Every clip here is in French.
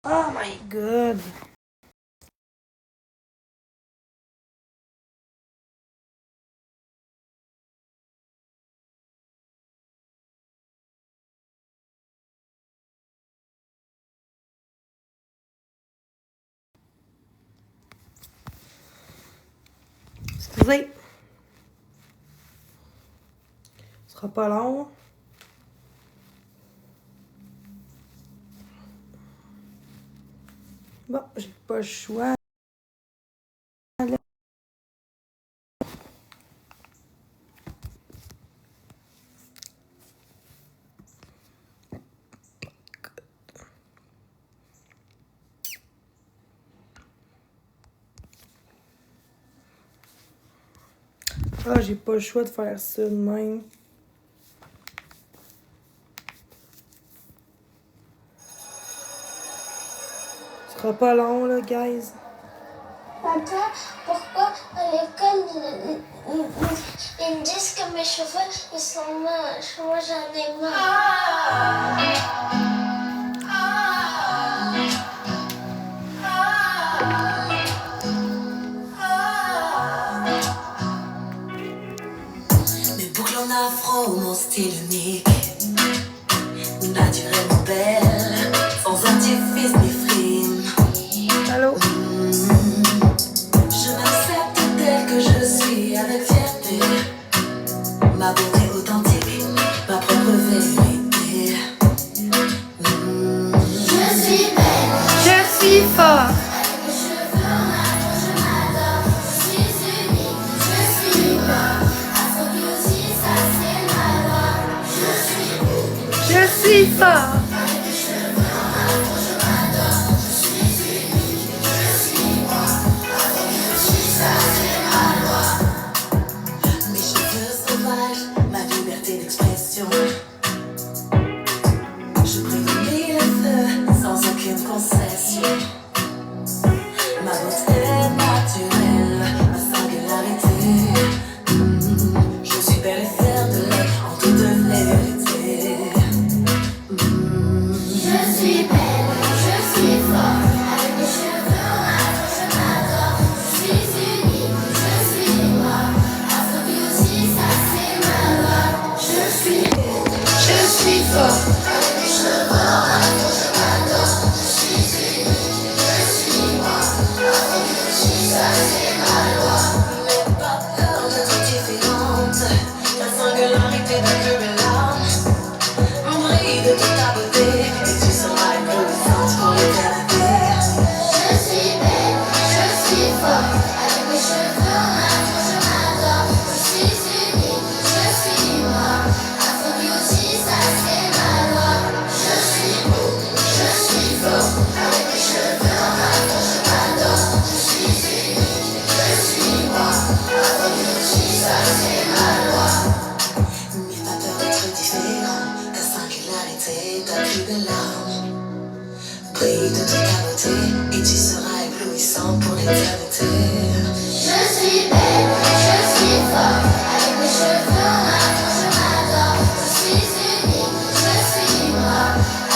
Oh my god. Excusez. Ce sera pas long. Bon, j'ai pas le choix. Ah, j'ai pas le choix de faire ça de même. Ce sera pas long, là, guys. Papa, pourquoi à l'école ils me disent que mes cheveux ils sont moches? Moi j'en ai marre. Mes boucles en afro, mon style unique, naturellement belle, sans artifice ni frime. Allô? Je m'accepte telle que je suis avec fierté. Ma beauté authentique, ma propre vérité. Je suis belle, Je suis fort. avec mes cheveux en afro, je m'adore. Je suis unique, je suis belle. Afro beauty, ça c'est ma loi. Je suis beau, Je suis fort. avec mes cheveux en afro, je m'adore. Je suis unique, je suis moi. Afro beauty, ça c'est ma loi. Mes cheveux sauvages, ma liberté d'expression. Je brûle mille feux sans aucune concession. Ma beauté naturelle, ma singularité. Je suis belle et fière de l'être en toute vérité. Je suis belle, je suis forte. Avec mes cheveux en afro, je m'adore. Je suis unique, je suis moi. Afro beauty, ça c'est ma loi. Je suis forte. Avec mes cheveux en afro, je m'adore. Je suis unique, je suis moi. Afro beauty, ça c'est ma loi. N'aie pas peur d'être différente. La singularité de que mes larmes. Brille de toute ta beauté et tu seras éblouissante pour l'éternité. Je suis belle, je suis forte. Avec mes cheveux en afro, je m'adore. Je suis unique, je suis moi. Afro beauty, ça c'est ma loi. Je suis beau, je suis fort. Avec mes cheveux en afro, je m'adore. Je suis unique, je suis moi. Afro beauty, ça c'est ma loi. N'aie pas peur d'être différent. Ta singularité, ta plus belle larme. Brille de toute ta beauté et tu seras éblouissant pour l'éternité. Je suis belle, je suis forte. Avec mes cheveux en afro, je m'adore. Je suis unique, je suis moi.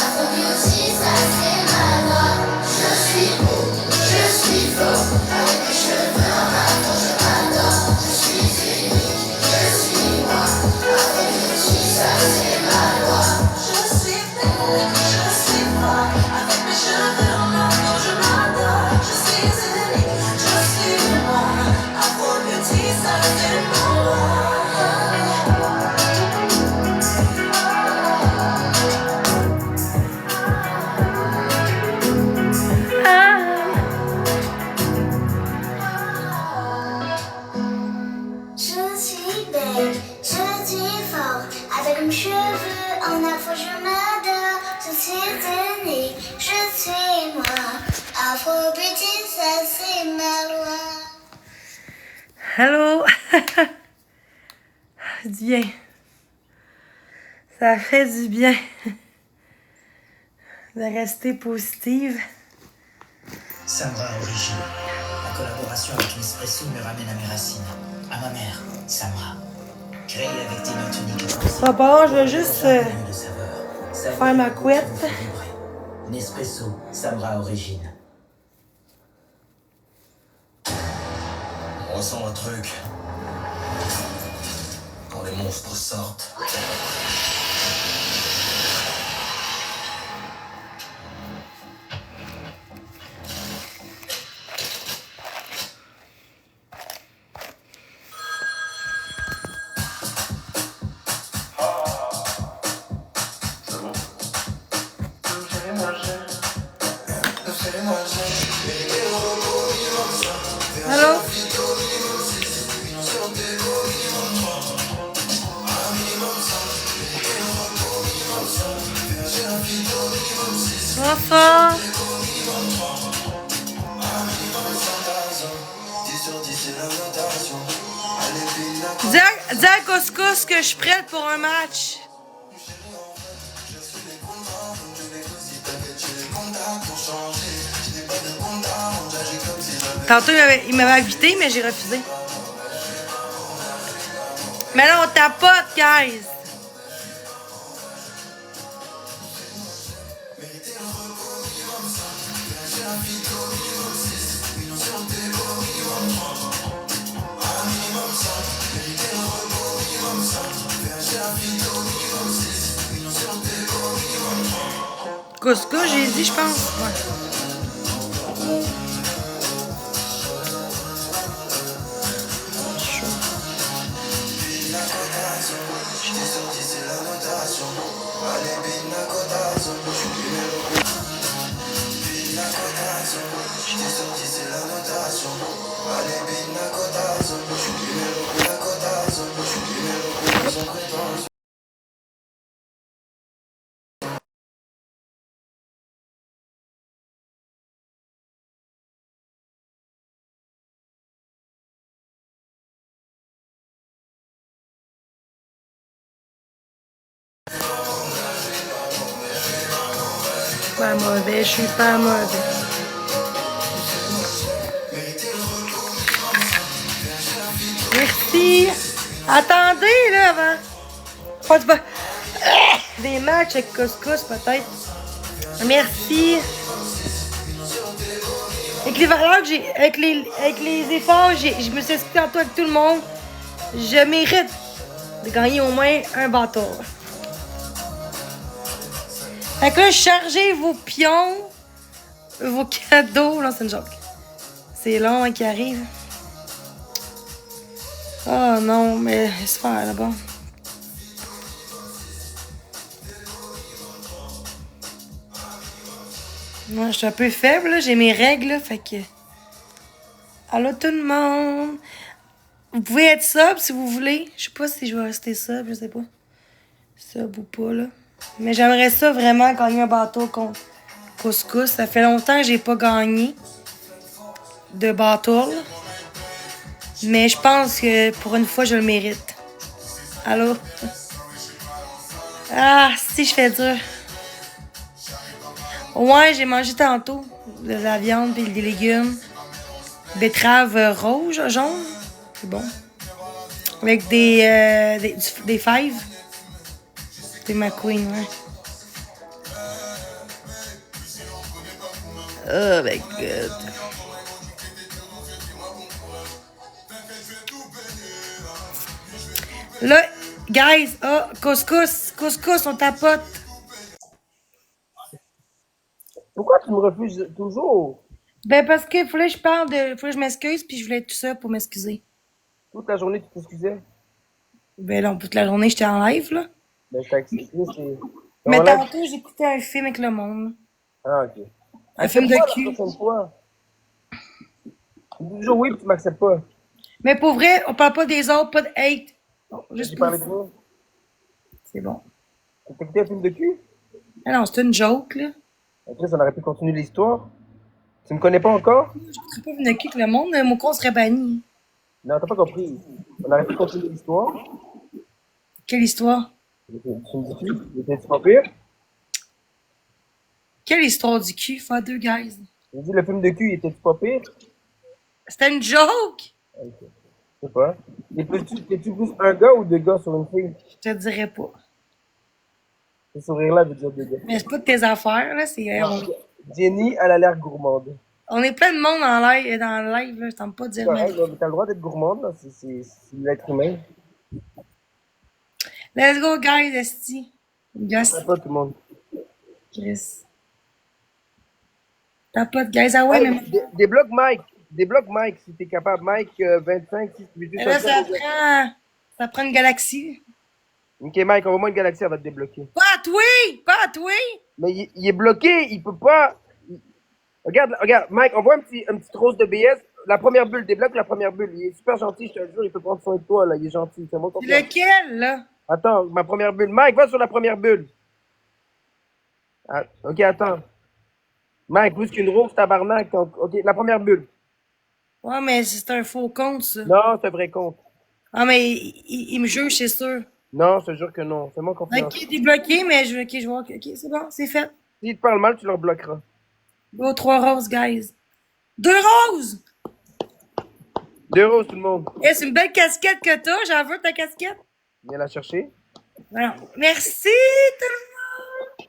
Afro beauty, ça c'est ma loi. Je suis beau, je suis fort. Avec mes cheveux en afro, je m'adore. Je suis unique, je suis moi. Afro beauty, ça c'est ma loi. Je suis belle, je suis forte. Avec mes cheveux en afro, je m'adore. Je suis unique, je suis moi. Afro beauty, ça c'est ma loi. Je suis belle, je suis forte. Avec mes cheveux en afro, je m'adore. Je suis unique, je suis moi. Afro beauty, ça c'est ma loi. Allô? Du bien. Ça fait du bien de rester positive. Samra Origine. La collaboration avec Nespresso me ramène à mes racines, à ma mère, Samra. Créée avec des notes uniques et Ce sera pas long, je vais juste de saveur. faire ma couette. Nespresso, Samra Origine. On ressent un truc. Quand les monstres sortent. C'est bon. Allô? Bonsoir. Dis à Couscous que je suis prête pour un match. Tantôt, il m'avait invité, mais j'ai refusé. Mais là, on tapote, guys. Couscous, j'ai dit, je pense. Ouais. Pas mauvais, je suis pas mauvais. Merci. Attendez, là, avant. Pas de... Des matchs avec Couscous, peut-être. Merci. Avec les valeurs que j'ai... Avec les efforts, je me suis expliqué tantôt avec tout le monde. Je mérite de gagner au moins un bâton. Fait que là, chargez vos pions, vos cadeaux. Non, c'est une joke. C'est long hein, qui arrive. Oh non, mais laisse faire là-bas. Moi, je suis un peu faible, là. J'ai mes règles, là, fait que... Allô tout le monde! Vous pouvez être sub si vous voulez. Je sais pas si je vais rester sub, je sais pas. Sub ou pas, là. Mais j'aimerais ça vraiment gagner un bateau contre Couscous. Ça fait longtemps que j'ai pas gagné de bateau. Mais je pense que pour une fois, je le mérite. Allô? Ah, si je fais dur. Ouais, j'ai mangé tantôt de la viande et des légumes. Betterave rouge, jaune. C'est bon. Avec des fèves. C'est ma queen, ouais. Oh my god. Là, guys, couscous, on tapote. Pourquoi tu me refuses toujours? Ben parce que fallait que je parle de... Fallait que je m'excuse, puis je voulais être tout ça pour m'excuser. Toute la journée, tu t'excusais. Ben non, toute la journée, j'étais en live, là. Ben, je t'ai excusé, c'est... Mais En live- tantôt, j'écoutais un film avec le monde. Ah, ok. Un film de Accepte-moi cul. la prochaine fois. Tu dis toujours oui, puis tu m'acceptes pas. Mais pour vrai, on parle pas des autres, pas de hate. Bon, juste J'ai pour parlé de toi. C'est bon. T'as écouté un film de cul? Ah non, c'est une joke, là. Après, on aurait pu continuer l'histoire. Tu me connais pas encore? Je serais pas venu avec le monde, mon compte serait banni. Non, t'as pas compris. On aurait pu continuer l'histoire. Quelle histoire? Tu me dis-tu? J'étais pas pire? Quelle histoire du cul, faire deux guys? J'ai dit le film de cul, était-tu pas pire? C'était une joke! Ok. Je sais pas. T'es-tu plus un gars ou deux gars sur une fille? Je te dirais pas. Ce sourire-là veut dire dégueu. Mais c'est pas de tes affaires, là. Jenny, elle a l'air gourmande. On est plein de monde dans le live, là. Je tente pas de C'est dire correct, même. là, mais t'as le droit d'être gourmande, là. C'est l'être humain. Let's go, guys, esti. Yes, C'est pas tout le monde. Chris. T'as pas de guys. Ah ouais, Hey, mais débloque Mike. Débloque Mike si t'es capable. Mike 25, si tu veux juste là, un ça prend une galaxie. Ok, Mike, envoie-moi une galaxie, elle va te débloquer. Pas à toi! Pas à toi! Mais il est bloqué, il peut pas. Regarde, Mike, envoie un petit rose de BS. La première bulle, débloque la première bulle. Il est super gentil, je te le jure, il peut prendre soin de toi, là. Il est gentil, c'est moi C'est confiance. lequel, là? Attends, ma première bulle. Mike, va sur la première bulle. Ah, ok, attends. Mike, plus qu'une rose, tabarnak. Ok, la première bulle. Ouais, mais c'est un faux compte, ça. Non, c'est un vrai compte. Ah, mais il me juge, c'est sûr. Non, je te jure que non. Fais-moi confiance. Ok, t'es bloqué, mais ok, je vois. Ok, c'est bon, c'est fait. S'il te parle mal, tu le rebloqueras. Go, 3 roses, guys. 2 roses! 2 roses, tout le monde. Eh, c'est une belle casquette que t'as. J'en veux ta casquette. Viens la chercher. Alors, merci, tout le monde.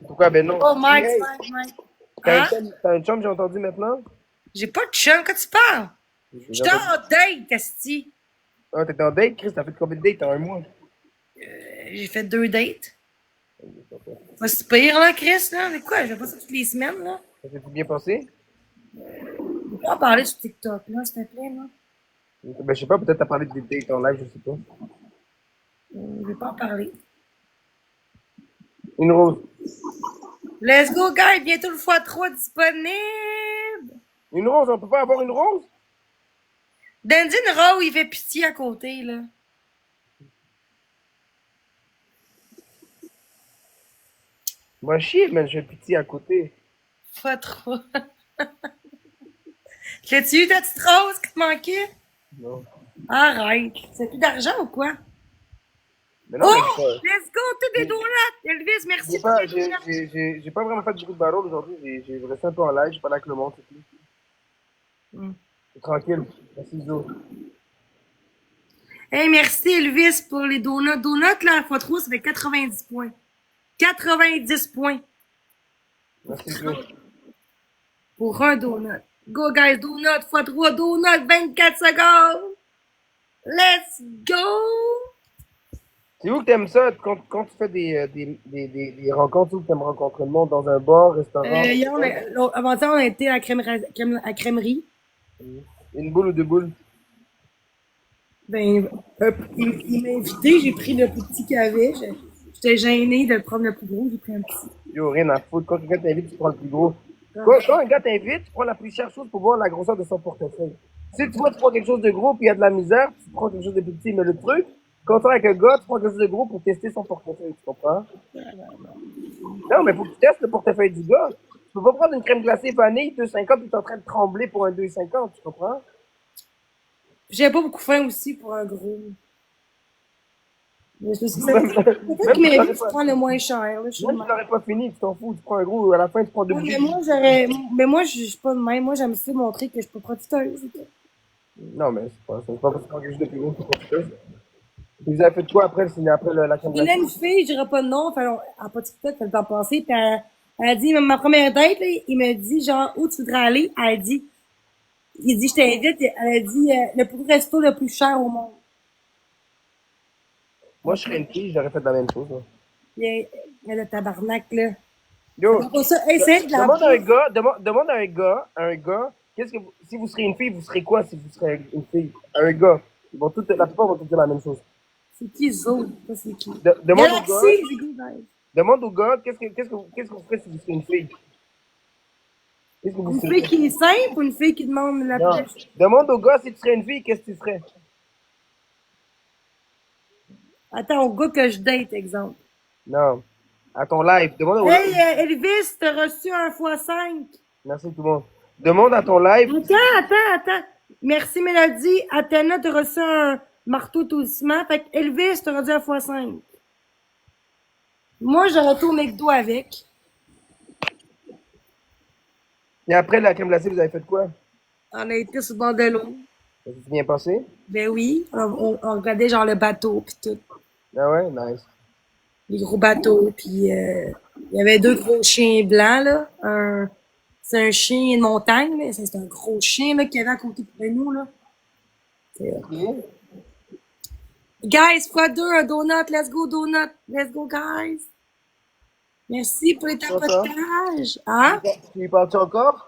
Pourquoi? Ben non. Oh, Mike, Hey, Mike. t'as Hein? t'as une chambre, j'ai entendu maintenant? J'ai pas de chum, quand tu parles? J'ai J'étais entendu. en date, Esti. Ah, t'étais en date, Chris? T'as fait combien de dates en un mois? J'ai fait 2 dates. Pas si pire, là, Chris, là. Mais quoi, je fais pas ça toutes les semaines, là. Ça s'est bien passé? On peut pas en parler sur TikTok, là, s'il te plaît, là. Ben, je sais pas, peut-être t'as parlé de dates en live, je sais pas. Je vais pas en parler. Une rose. Let's go, guys. Bientôt le x3 disponible. Une rose, on peut pas avoir une rose? Dandy Rowe, il fait pitié à côté, là. Moi, chier, man, j'ai pitié à côté. x3. L'as-tu eu ta petite rose qui te manquait? Non. Arrête. C'est plus d'argent ou quoi? Mais non, Oh! mais Let's go, tout des donuts! Elvis, merci j'ai pour pas, les donuts. j'ai pas vraiment fait beaucoup de battle aujourd'hui. J'ai resté un peu en live, j'ai parlé avec le monde, c'est tout. C'est tranquille. Merci, Zo. Hey, merci Elvis pour les donuts. Donuts, là, x3, ça fait 90 points. 90 points Merci, Zo. pour un donut. Go, guys, donut, x3, donut, 24 secondes. Let's go! C'est où que t'aimes ça quand tu fais des rencontres, c'est où que t'aimes rencontrer le monde? Dans un bar, restaurant? Hier, avant-hier, on a été à la crèmerie. Une boule ou deux boules? Ben, il m'a invité, j'ai pris le plus petit qu'il y avait. J'étais gênée de prendre le plus gros, j'ai pris un petit. Yo, rien à foutre. Quand quelqu'un t'invite, tu prends le plus gros. Quand un gars t'invite, tu prends la plus chère chose pour voir la grosseur de son portefeuille. Si tu vois, tu prends quelque chose de gros puis il y a de la misère, tu prends quelque chose de plus petit. Mais le truc, quand tu es avec un gars, tu prends quelque chose de gros pour tester son portefeuille, tu comprends? Non, mais faut que tu testes le portefeuille du gars. Tu peux pas prendre une crème glacée vanille 2,50 puis t'es en train de trembler pour un 2,50, tu comprends? J'avais pas beaucoup faim aussi pour un gros. Mais je me suis dit, Même peut-être qu'il si m'invite, tu prends le moins cher. Là, je suis même de si même. t'aurais pas fini, tu t'en fous, tu prends un gros, à la fin tu prends deux Oui, bougies. mais moi, je suis pas de même. Moi, j'aime ça montrer que je peux profiteuse. C'est tout. Non, mais c'est pas parce que tu prends quelque chose de plus gros que tu profiteuse. Vous avez fait quoi après, après la crème Il y en a glacée? une fille, je dirais pas de nom, enfin, elle a pas TikTok, elle le temps passé, puis elle a dit, ma première date, là, il me dit, genre, où tu voudrais aller? Elle a dit, il dit, je t'invite, elle a dit, le plus resto le plus cher au monde. Moi, je serais une fille, j'aurais fait la même chose. Moi. Il y a le tabarnak, là. Yo, C'est pas ça, essaye de la demande à un gars, demande à un gars, si vous serez une fille, vous serez quoi si vous serez une fille? Un gars. La plupart vont te dire la même chose. C'est qui Zo? Ça, c'est qui? Demande au Galaxy, gars, c'est qui, guys? demande au gars, qu'est-ce que vous ferez si vous serez une fille? Qu'est-ce que vous Une serez? fille qui est simple ou une fille qui demande la Non. pêche? Demande au gars si tu serais une fille, qu'est-ce que tu ferais? Attends, au gars que je date, exemple. Non. À ton live. Demande au Hey, Elvis, t'as reçu un x5. Merci tout le monde. Demande à ton live. Attends. Merci, Mélodie. Athéna, t'as reçu un marteau toussement. Fait que Elvis, t'as reçu un x5. Moi, j'aurais tout au McDo avec. Et après la crème glacée, vous avez fait quoi? On a été sur le bord de l'eau. Ça s'est bien passé? Ben oui. On regardait genre le bateau pis tout. Ah ouais, nice. les gros bateaux. Puis il y avait deux gros chiens blancs, là. C'est un chien de montagne, là. C'est un gros chien là, qu'il y avait à côté de nous, là. Guys, x2, un donut. Let's go, donut. Let's go, guys. Merci pour les tapotages. Hein? Tu y parles-tu encore?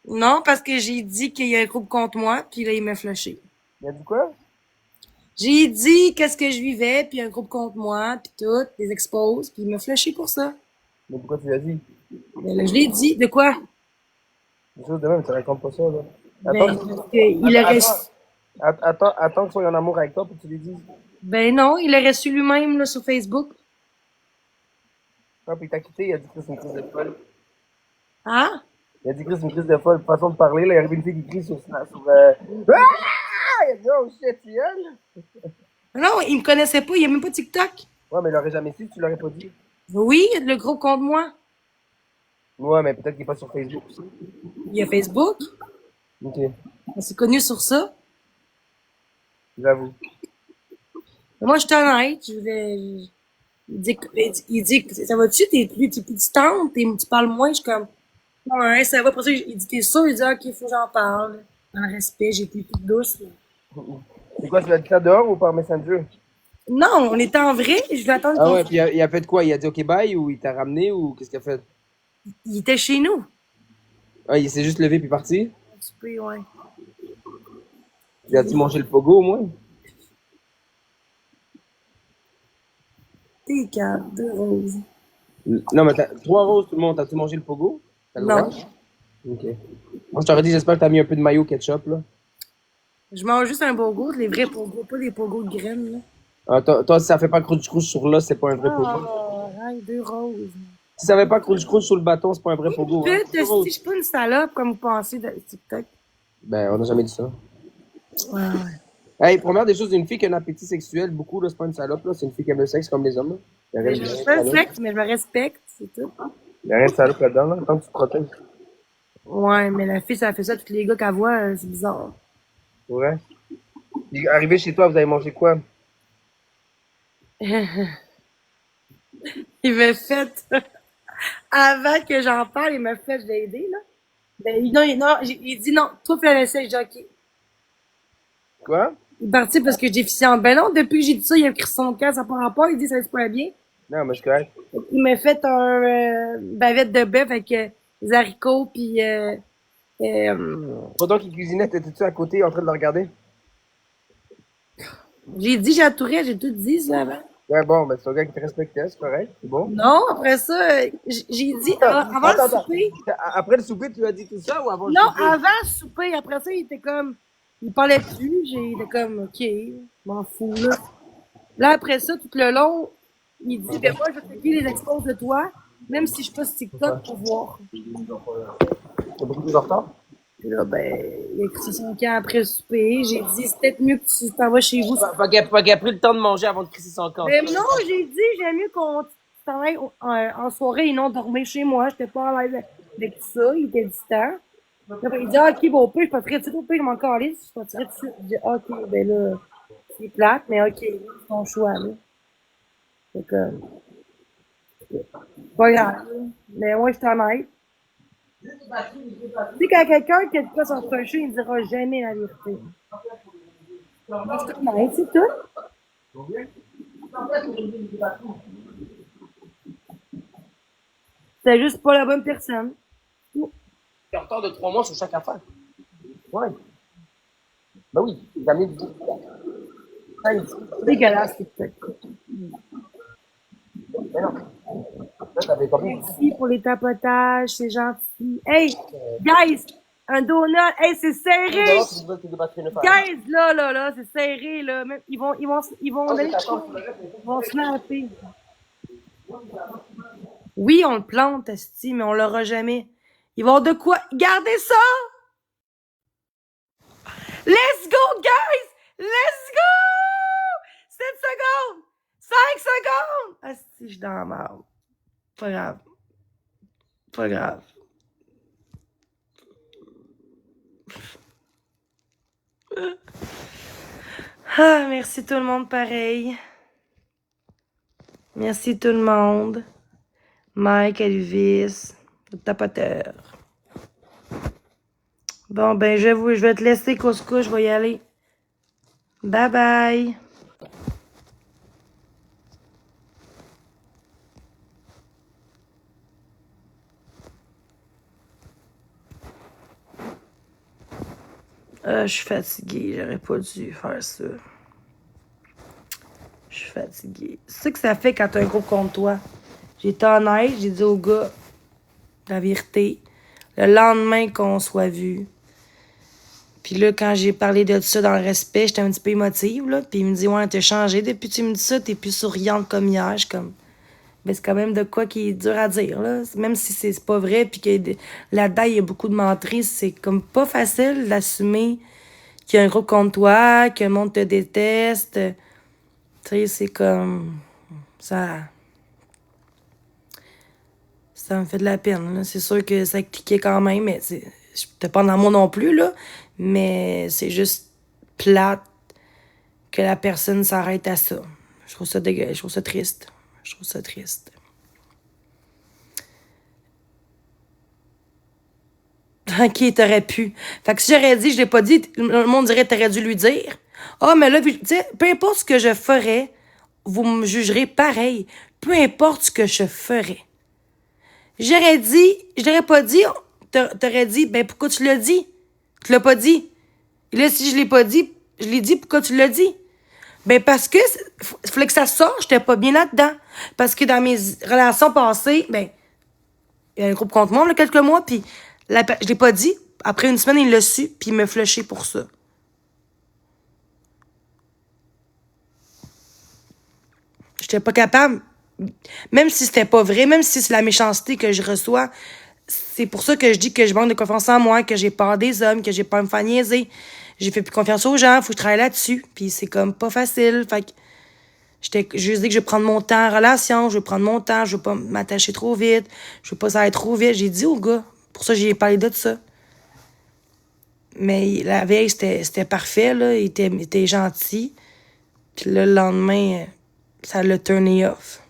Non, parce que j'ai dit qu'il y a un groupe contre moi, puis là, il m'a flushé. Il a dit quoi? J'ai dit qu'est-ce que je vivais, puis un groupe contre moi, puis tout, les exposes, puis il m'a flushé pour ça. Mais pourquoi tu l'as dit? Mais là, je l'ai dit. De quoi? Des choses de même, tu racontes pas ça, là. Ben, parce que il aurait su... Attends qu'ils soient en amour avec toi pour que tu les dises. Ben non, il aurait su lui-même, là, sur Facebook. Ah, puis il t'a quitté, il a dit que c'est une crise de folle. Hein? Il a dit que c'est une crise de folle, façon de parler, là. Il y avait une fille qui crie sur Ah! Il a dit, oh shit, tu gueule! Non, il me connaissait pas, il a même pas TikTok. Ouais, mais il l'aurait jamais su, tu l'aurais pas dit. Oui, le groupe contre moi. Ouais, mais peut-être qu'il est pas sur Facebook aussi. Il y a Facebook. Ok, On s'est connus sur ça. j'avoue. Mais moi, je suis honnête. Il dit que ça va-tu, t'es plus distante, tu parles moins, je suis comme, ouais, ça va. Pour ça, il dit, t'es sûr? Il dit, ok, faut que j'en parle. Dans le respect, j'ai plus toute douce, là. C'est quoi, tu l'as dit ça dehors ou par Messenger? Non, on était en vrai, je l'attends. Ah ouais, puis il a fait quoi? Il a dit OK bye ou il t'a ramené ou qu'est-ce qu'il a fait? Il était chez nous. Ah, il s'est juste levé puis parti? Ouais. Il a-tu mangé le pogo au moins? T'es calme, deux roses. Non, mais trois roses, tout le monde. T'as-tu mangé le pogo? T'as le Non. droit? Ok. Moi, je t'aurais dit, j'espère que t'as mis un peu de mayo ketchup, là. Je mange juste un pogo, les vrais pogos, pas des pogos de graines, là. Ah, toi, si ça fait pas crouche sur l'os, c'est pas un vrai pogo. Oh, arrête, deux roses. Si ça fait pas crouche sur le bâton, c'est pas un vrai pogo. Hein. Putain, si je suis pas une salope, comme vous pensez, de TikTok. Ben, on n'a jamais dit ça. Ouais. Hey, première des choses, une fille qui a un appétit sexuel, beaucoup, là, c'est pas une salope, là. C'est une fille qui aime le sexe comme les hommes, là. Il y a rien de Je bien, fais le salope. sexe, mais je me respecte, c'est tout. Il y a rien de salope là-dedans, là, tant que tu te protèges. Ouais, mais la fille, ça fait ça, tous les gars qu'elle voit, c'est bizarre. Ouais. Puis, arrivé chez toi, vous avez mangé quoi? Il m'a fait, avant que j'en parle, il m'a fait, je l'ai aidé, là. Ben, il dit non, toi, fais la vaisselle, j'ai dit ok. Quoi? Il est parti parce que j'ai déficiente. Ben non, depuis que j'ai dit ça, il a écrit son cas, ça n'a pas rapport, il dit ça se passe bien. Non, mais je suis correct. Il m'a fait un bavette de bœuf avec des haricots, puis Pendant qu'il cuisinait, t'étais-tu à côté en train de le regarder? j'ai dit j'attourais, j'ai tout dit ça avant. Ouais, bon, ben c'est un gars qui te respectait, c'est correct, c'est bon. Non, après ça, j'ai dit avant le souper. Après le souper, tu as dit tout ça ou avant le Non, souper? avant le souper. Après ça, il était comme, il parlait plus. Il était comme, ok, je m'en fous là. Là après ça, tout le long, il dit, ben moi, je vais checker les expos de toi, même si je suis pas sur TikTok pour voir. T'as beaucoup plus en retard? Puis là, ben, il a écrit son camp après le souper. J'ai dit, c'est peut-être mieux que tu t'en vas chez vous. Pas qu'il a pris le temps de manger avant de crisser son camp. Mais non, j'ai dit, j'aime mieux qu'on s'en aille en soirée et non dormir chez moi. J'étais pas à l'aise avec tout ça. Il était distant. Là, il dit, ah, ok, bon, au pire, je peux tirer tout au pire, je m'en calisse. Je peux tirer tout de suite. Je dis, ok, ben là, c'est plate, mais ok, c'est ton choix, là. C'est comme, pas grave, là. Mais moi, je suis honnête. Tu sais, quand quelqu'un qui a de quoi s'en fâcher, il ne dira jamais la vérité. Moi, je suis honnête, c'est tout. C'est juste pas la bonne personne. Il est en retard de 3 mois sur chaque affaire. Ouais. Ben oui, les amis du C'est dégueulasse, TikTok. Mais non. Là, t'avais combien? Merci pour les tapotages, c'est gentil. Hey, guys, un donut. Hey, c'est serré. Guys, là, c'est serré, là. Même, ils vont snapper. Oui, on le plante, esti, mais on l'aura jamais. Ils vont de quoi? Gardez ça! Let's go, guys! Let's go! 7 secondes! 5 secondes! Asti, je suis dans la merde. Pas grave. Pas grave. Ah, merci tout le monde pareil. Merci tout le monde. Mike, Elvis, le tapoteur. Bon, ben, je vais te laisser, Couscous, je vais y aller. Bye bye. Je suis fatiguée, j'aurais pas dû faire ça. Je suis fatiguée. C'est ça que ça fait quand t'as un groupe contre toi. J'étais honnête, j'ai dit au gars la vérité. Le lendemain qu'on soit vu. Puis là, quand j'ai parlé de ça dans le respect, j'étais un petit peu émotive, là. Puis il me dit, ouais, t'as changé depuis que tu me dis ça, t'es plus souriante comme hier. Je suis comme, ben c'est quand même de quoi qui est dur à dire, là. Même si c'est pas vrai, puis que là-dedans, il y a beaucoup de menteries, c'est comme pas facile d'assumer qu'il y a un groupe contre toi, que le monde te déteste. Tu sais, c'est comme... Ça me fait de la peine, là. C'est sûr que ça cliquait quand même, mais j'étais pas en amour non plus, là. Mais c'est juste plate que la personne s'arrête à ça. Je trouve ça dégueulasse, je trouve ça triste. Je trouve ça triste. Ok, t'aurais pu. Fait que si j'aurais dit, je l'ai pas dit, le monde dirait, t'aurais dû lui dire. Ah, mais là, tu sais, peu importe ce que je ferais, vous me jugerez pareil. Peu importe ce que je ferais. J'aurais dit, je l'aurais pas dit, t'aurais dit, ben pourquoi tu l'as dit? Tu l'as pas dit. Et là, si je l'ai pas dit, je l'ai dit, pourquoi tu l'as dit? Ben parce que, il fallait que ça sorte, j'étais pas bien là-dedans. Parce que dans mes relations passées, ben, il y a un groupe contre moi, là, quelques mois, puis je l'ai pas dit. Après une semaine, il l'a su, puis il m'a flushé pour ça. J'étais pas capable. Même si c'était pas vrai, même si c'est la méchanceté que je reçois, c'est pour ça que je dis que je manque de confiance en moi, que j'ai peur des hommes, que j'ai peur de me faire niaiser. J'ai fait plus confiance aux gens, faut que je travaille là-dessus. Puis c'est comme pas facile. Fait que je dis que je vais prendre mon temps en relation, je vais prendre mon temps, je veux pas m'attacher trop vite, je veux pas ça aller trop vite. J'ai dit au gars. Pour ça, j'ai parlé de ça. Mais la veille, c'était parfait, là. Il était gentil. Puis là, le lendemain, ça l'a turné off.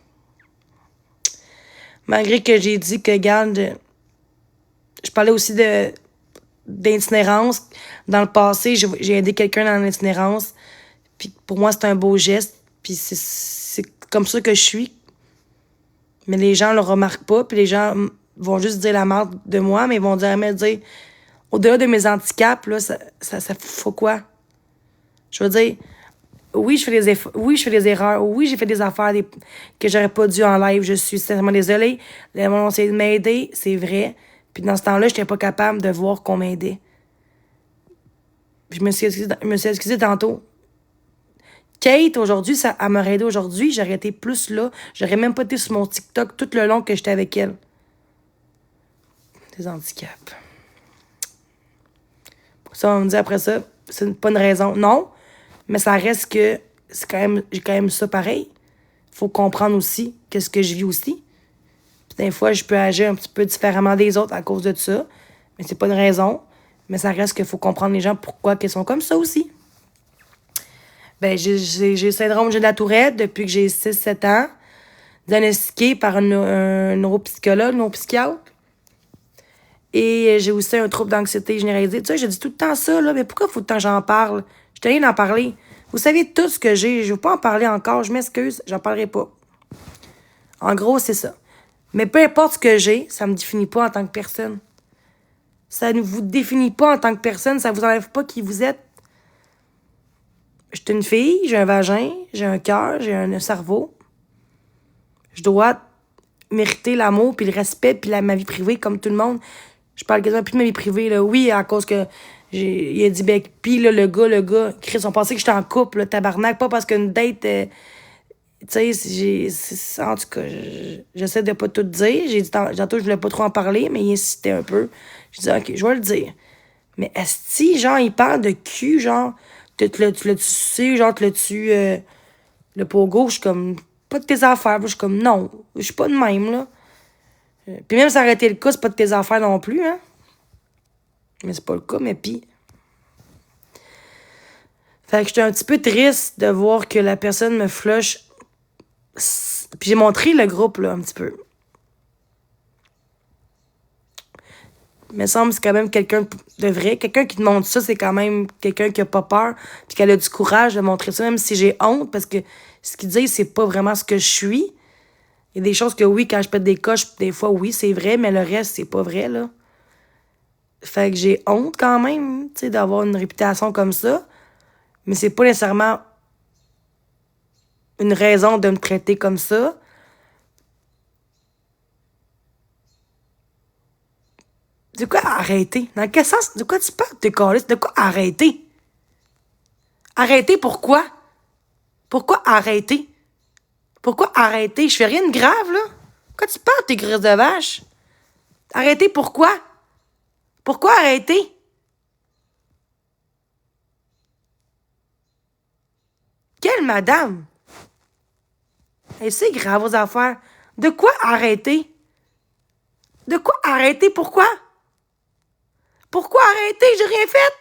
Malgré que j'ai dit que, regarde, je parlais aussi d'itinérance. Dans le passé, j'ai aidé quelqu'un dans l'itinérance. Puis pour moi, c'est un beau geste. Puis c'est comme ça que je suis. Mais les gens le remarquent pas. Puis les gens vont juste dire la marde de moi, mais ils vont jamais dire... Au-delà de mes handicaps, là, ça faut quoi? Je veux dire... Oui, je fais des erreurs. Oui, j'ai fait des affaires que j'aurais pas dû en live. Je suis sincèrement désolée. Les gens ont essayé de m'aider, c'est vrai. Puis dans ce temps-là, j'étais pas capable de voir qu'on m'aidait. Je me suis excusée tantôt. Kate, aujourd'hui, elle m'aurait aidé aujourd'hui. J'aurais été plus là. J'aurais même pas été sur mon TikTok tout le long que j'étais avec elle. Des handicaps. Pour ça, on me dit après ça, c'est pas une raison. Non. Mais ça reste que j'ai quand même ça pareil. Faut comprendre aussi qu'est-ce que je vis aussi. Puis des fois, je peux agir un petit peu différemment des autres à cause de ça. Mais c'est pas une raison. Mais ça reste qu'il faut comprendre les gens pourquoi ils sont comme ça aussi. Ben, j'ai le syndrome de la Tourette depuis que j'ai 6-7 ans. Diagnostiqué par un neuropsychologue, neuropsychiatre. Et j'ai aussi un trouble d'anxiété généralisée. Tu sais, je dis tout le temps ça, là. Mais pourquoi faut tout le temps que j'en parle? Je t'ai rien d'en parler. Vous savez tout ce que j'ai. Je veux pas en parler encore. Je m'excuse. J'en parlerai pas. En gros, c'est ça. Mais peu importe ce que j'ai, ça me définit pas en tant que personne. Ça ne vous définit pas en tant que personne. Ça vous enlève pas qui vous êtes. Je suis une fille, j'ai un vagin, j'ai un cœur, j'ai un cerveau. Je dois mériter l'amour, puis le respect, puis ma vie privée, comme tout le monde. Je parle quasiment plus de ma vie privée, là. Oui, à cause que il a dit, ben, pis là, le gars, Chris, on pensait que j'étais en couple, là, tabarnak, pas parce qu'une date, tu sais, en tout cas, j'essaie de pas tout dire. J'ai dit, tantôt, je voulais pas trop en parler, mais il insistait un peu. J'ai dit, OK, je vais le dire. Mais esti, genre, il parle de cul, genre, tu l'as-tu sucé, genre, tu l'as-tu, le pogo, je suis comme, pas de tes affaires. Je suis comme, non, je suis pas de même, là. Puis même si ça aurait été le cas, c'est pas de tes affaires non plus, hein. Mais c'est pas le cas, mais pis. Fait que j'étais un petit peu triste de voir que la personne me flush Puis j'ai montré le groupe, là, un petit peu. Mais semble que c'est quand même quelqu'un de vrai. Quelqu'un qui te montre ça, c'est quand même quelqu'un qui a pas peur, puis qui a du courage de montrer ça, même si j'ai honte, parce que ce qu'ils disent, c'est pas vraiment ce que je suis. Il y a des choses que oui, quand je pète des coches, des fois, oui, c'est vrai, mais le reste, c'est pas vrai, là. Fait que j'ai honte quand même, tu sais, d'avoir une réputation comme ça. Mais c'est pas nécessairement une raison de me traiter comme ça. De quoi arrêter? Dans quel sens? De quoi tu parles, t'es caliste? De quoi arrêter? Arrêter pourquoi? Pourquoi arrêter? Pourquoi arrêter? Je fais rien de grave, là. Quoi tu parles, tes grises de vache? Arrêter pourquoi? Pourquoi arrêter? Quelle madame? Et c'est grave vos affaires. De quoi arrêter? De quoi arrêter? Pourquoi? Pourquoi arrêter? J'ai rien fait.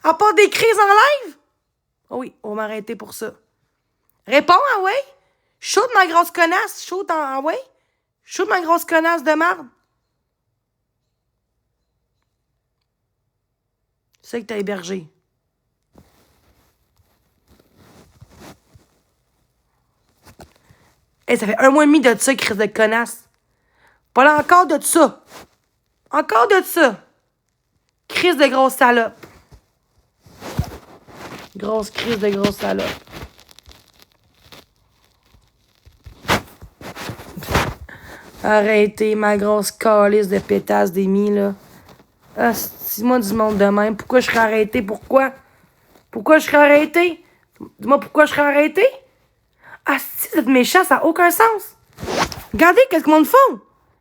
À part des crises en live? Oh oui, on va m'arrêter pour ça. Réponds, ah ouais? Chaude ma grosse connasse. Chaude, ah ouais? Chaude ma grosse connasse de marde. C'est que t'as hébergé. Hey, ça fait 1 mois et demi de ça, crise de connasse. Pas là encore de ça. Encore de ça. Crise de grosse salope. Grosse crise de grosse salope. Arrêtez, ma grosse calice de pétasse d'émis, là. Ah, dis-moi du monde de même. Pourquoi je serais arrêté? Pourquoi? Pourquoi je serais arrêté? Dis-moi pourquoi je serais arrêté? Ah, si, vous êtes méchant, ça n'a aucun sens. Regardez, qu'est-ce que le monde font?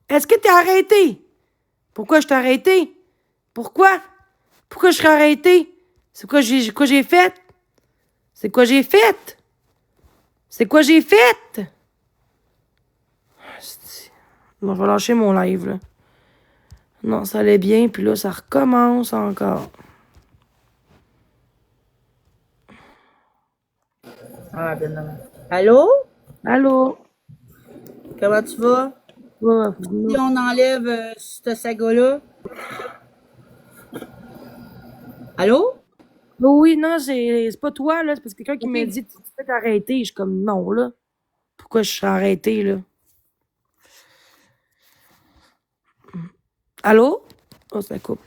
Est-ce que t'es arrêté? Pourquoi je t'ai arrêté? Pourquoi? Pourquoi je serais arrêté? C'est quoi j'ai fait? C'est quoi j'ai fait? C'est quoi j'ai fait? Bon, je vais lâcher mon live, là. Non, ça allait bien, puis là, ça recommence encore. Ah, bien non. Allô? Allô? Comment tu vas? Ouais, Si on enlève cette saga-là. Allô? oui, non, c'est pas toi, là. C'est parce que quelqu'un qui Ok. m'a dit, tu peux t'arrêter. Je suis comme, non, là. Pourquoi je serais arrêté, là? Allô? Oh, ça coupe.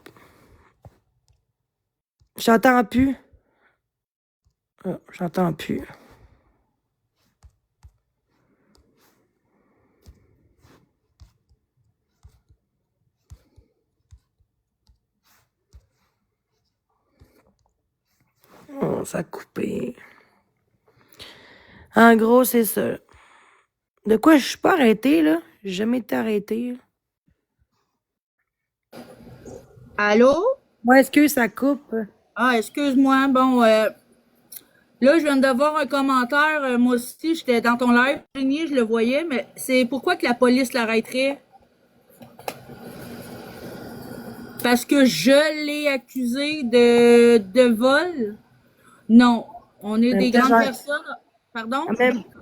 J'entends plus. Oh, j'entends plus. Oh, ça a coupé. En gros, c'est ça. De quoi je suis pas arrêté, là? J'ai jamais été arrêté, là. Allô? Ouais, est-ce que ça coupe? Ah, excuse-moi. Bon, là, je viens de voir un commentaire. Moi aussi, j'étais dans ton live, Génie, je le voyais, mais c'est pourquoi que la police l'arrêterait? Parce que je l'ai accusé de vol? Non. On est des grandes personnes. Pardon?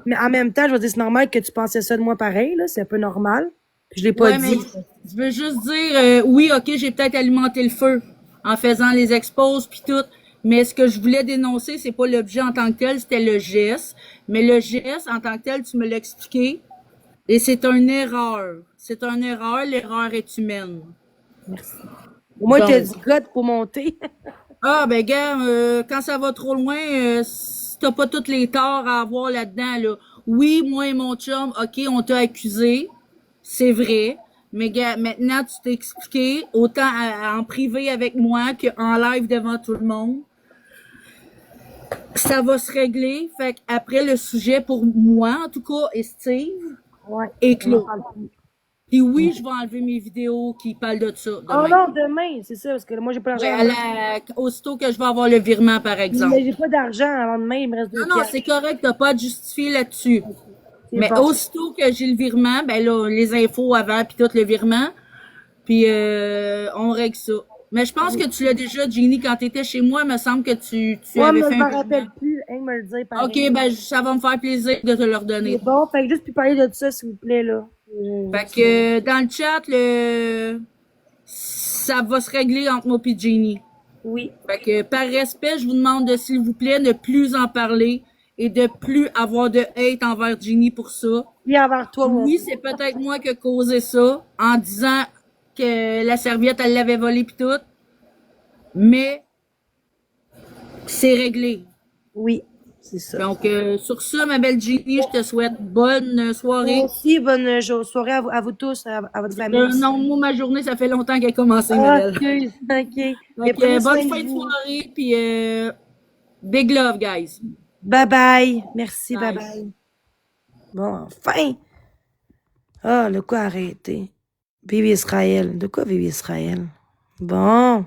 Mais en même temps, je veux dire, c'est normal que tu pensais ça de moi pareil, là. C'est un peu normal. Puis je l'ai pas Ouais, mais dit. je veux juste dire, oui, ok, j'ai peut-être alimenté le feu en faisant les exposes puis tout, mais ce que je voulais dénoncer, c'est pas l'objet en tant que tel, c'était le geste. Mais le geste en tant que tel, tu me l'as expliqué, et c'est une erreur. C'est une erreur, l'erreur est humaine. Au moins, Donc. tu as dit God pour monter. Ah, ben, gars, quand ça va trop loin, t'as pas tous les torts à avoir là-dedans, là. Oui, moi et mon chum, ok, on t'a accusé. C'est vrai. Mais gars, maintenant, tu t'es expliqué, autant en privé avec moi qu'en live devant tout le monde. Ça va se régler. Fait qu'après, le sujet pour moi, en tout cas, et Steve, Ouais. est clos. Puis oui, je vais enlever mes vidéos qui parlent de ça Oh demain. non, demain, c'est ça, parce que moi, j'ai pas Ouais, d'argent. aussitôt que je vais avoir le virement, par exemple. Mais j'ai pas d'argent avant demain, il me reste 2 Non, non, c'est correct, t'as pas à te justifier là-dessus. C'est Mais bon. aussitôt que j'ai le virement, ben là, les infos avant, puis tout le virement, puis on règle ça. Mais je pense que tu l'as déjà, Jeannie, quand t'étais chez moi, il me semble que tu Ouais, avais mais fait je un me rappelle virement. plus. Hein, me le dire, pareil. Ok, ben ça va me faire plaisir de te le C'est redonner. bon. Fait que juste plus parler de ça, s'il vous plaît, là. Fait que dans le chat, ça va se régler entre moi et Jeannie. Oui. Fait que par respect, je vous demande de, s'il vous plaît, ne plus en parler et de plus avoir de hate envers Jeannie pour ça. Puis envers toi, moi. Oui, c'est peut-être moi qui ai causé ça en disant que la serviette, elle l'avait volée pis tout. Mais c'est réglé. Oui, c'est ça. Donc, sur ça, ma belle Jeannie, je te souhaite bonne soirée. Moi aussi, bonne soirée à vous tous, à votre famille. Non, moi, ma journée, ça fait longtemps qu'elle a commencé, ma belle. Ok. Donc, Mais prenez soin bonne de fin de vous. soirée, puis big love, guys. Bye bye. Merci, bye Bye. bye. Bon, enfin. Ah, le quoi arrêter? Vive Israël. De quoi vive Israël? Bon.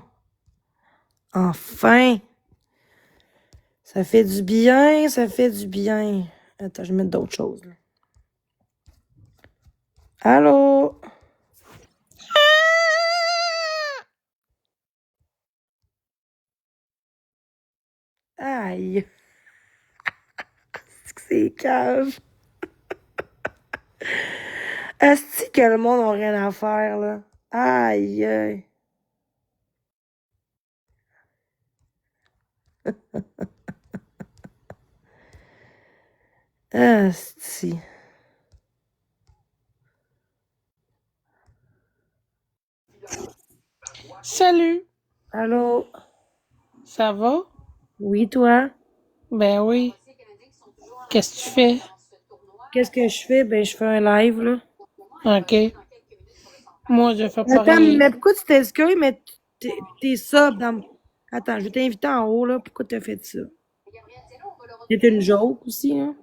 Enfin. Ça fait du bien, ça fait du bien. Attends, je vais mettre d'autres choses. Là. Allô? Aïe. C'est cave. Est-ce que le monde n'a rien à faire, là? Aïe, aïe. Asti. Salut, Allô? ça va? Oui, toi? Ben oui. Qu'est-ce que tu fais? Qu'est-ce que je fais? Ben, je fais un live, là. OK. Moi, je fais pas Attends, rien. mais pourquoi tu t'excuses, mais t'es sub dans... Attends, je vais t'inviter en haut, là. Pourquoi t'as fait ça? C'est une joke aussi, hein?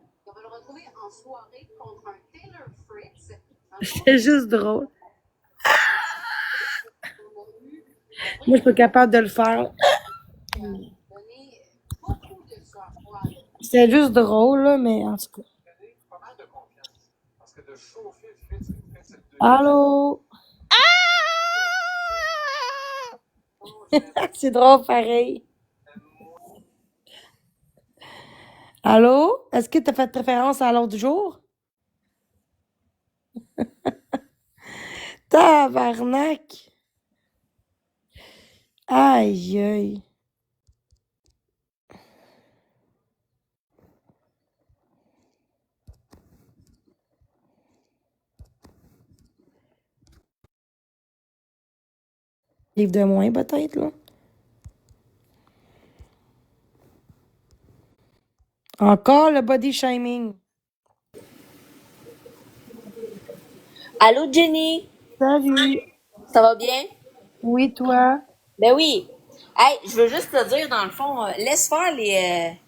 C'est juste drôle. Moi, je suis pas capable de le faire. C'est juste drôle, là, mais en tout cas. Allô? C'est drôle, pareil. Allô? Est-ce que tu as fait référence à l'autre jour? Tabarnak! Aïe, aïe. Livre de moins, peut-être, là. Encore le body shaming. Allô, Jenny? Salut. Ça va bien? Oui, toi? Ben oui. Hey, je veux juste te dire, dans le fond, laisse faire les...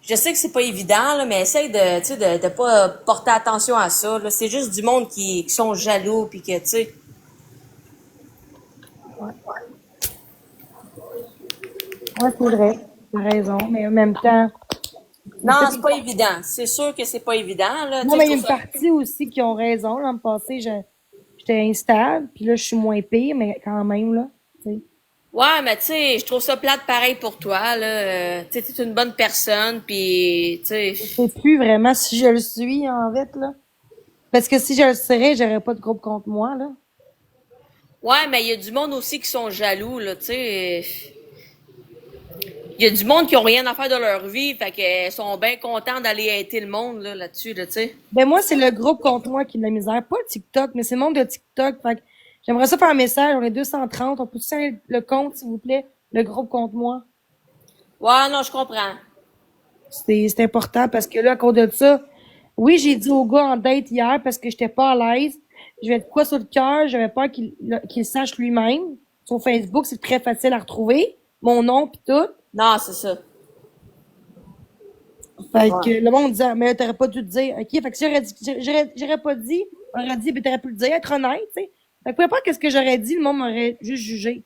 je sais que c'est pas évident, là, mais essaye de, tu sais, de pas porter attention à ça, là. C'est juste du monde qui sont jaloux, puis que, tu sais... Ouais, c'est vrai. T'as raison, mais en même temps... Non, c'est pas évident. C'est sûr que c'est pas évident, là. Non, mais il y a une partie aussi qui ont raison. L'an passé, j'étais instable, puis là, je suis moins pire, mais quand même, là, tu sais. Ouais, mais tu sais, je trouve ça plate pareil pour toi, là. Tu sais, t'es une bonne personne, puis, tu sais... Je sais plus vraiment si je le suis, en fait, là. Parce que si je le serais, j'aurais pas de groupe contre moi, là. Ouais, mais il y a du monde aussi qui sont jaloux, là, tu sais. Il y a du monde qui ont rien à faire de leur vie, fait qu'ils sont bien contents d'aller aider le monde, là, là-dessus, là, tu sais. Ben, moi, c'est le groupe contre moi qui a de la misère. Pas le TikTok, mais c'est le monde de TikTok. Fait que j'aimerais ça faire un message. On est 230. On peut signer le compte, s'il vous plaît? Le groupe contre moi. Ouais, non, je comprends. C'est important parce que là, à cause de ça, oui, j'ai dit au gars en date hier parce que j'étais pas à l'aise. Je vais être quoi sur le cœur? J'avais peur qu'il sache lui-même. Sur Facebook, c'est très facile à retrouver. Mon nom pis tout. Non, c'est ça. Fait que le monde disait, mais t'aurais pas dû te dire. OK, fait que si j'aurais pas dit, on aurait dit, mais t'aurais pu le dire, être honnête, tu sais. Fait que peu importe qu'est-ce que j'aurais dit, le monde m'aurait juste jugé.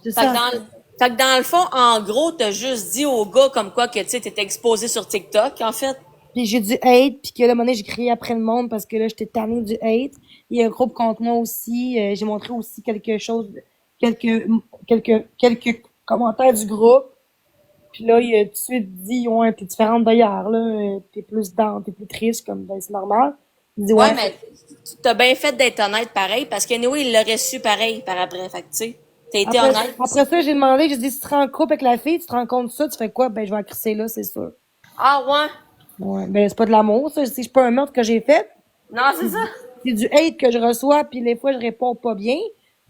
C'est Fait que, ça. fait que dans le fond, en gros, t'as juste dit au gars comme quoi que, tu sais, t'étais exposé sur TikTok, en fait. Puis j'ai du hate, puis que là, à un moment donné, j'ai crié après le monde parce que là, j'étais tannée du hate. Il y a un groupe contre moi aussi. J'ai montré aussi quelque chose, quelques quelques commentaires du groupe. Puis là, il a tout de suite dit, ouais, t'es différente d'ailleurs, là. T'es plus down, t'es plus triste, comme, ben, c'est normal. Il dit, Ouais, ouais. mais t'as bien fait d'être honnête pareil, parce que nous, il l'aurait su pareil par après. Fait que, tu sais, t'as été honnête. Après ça, j'ai demandé, j'ai dit, si tu te rends en couple avec la fille, tu te rends compte de ça, tu fais quoi? Ben, je vais la crisser là, c'est sûr. Ah, ouais? Ouais. Ben, c'est pas de l'amour, ça. C'est pas un meurtre que j'ai fait. Non, c'est ça. C'est du hate que je reçois, puis des fois, je réponds pas bien.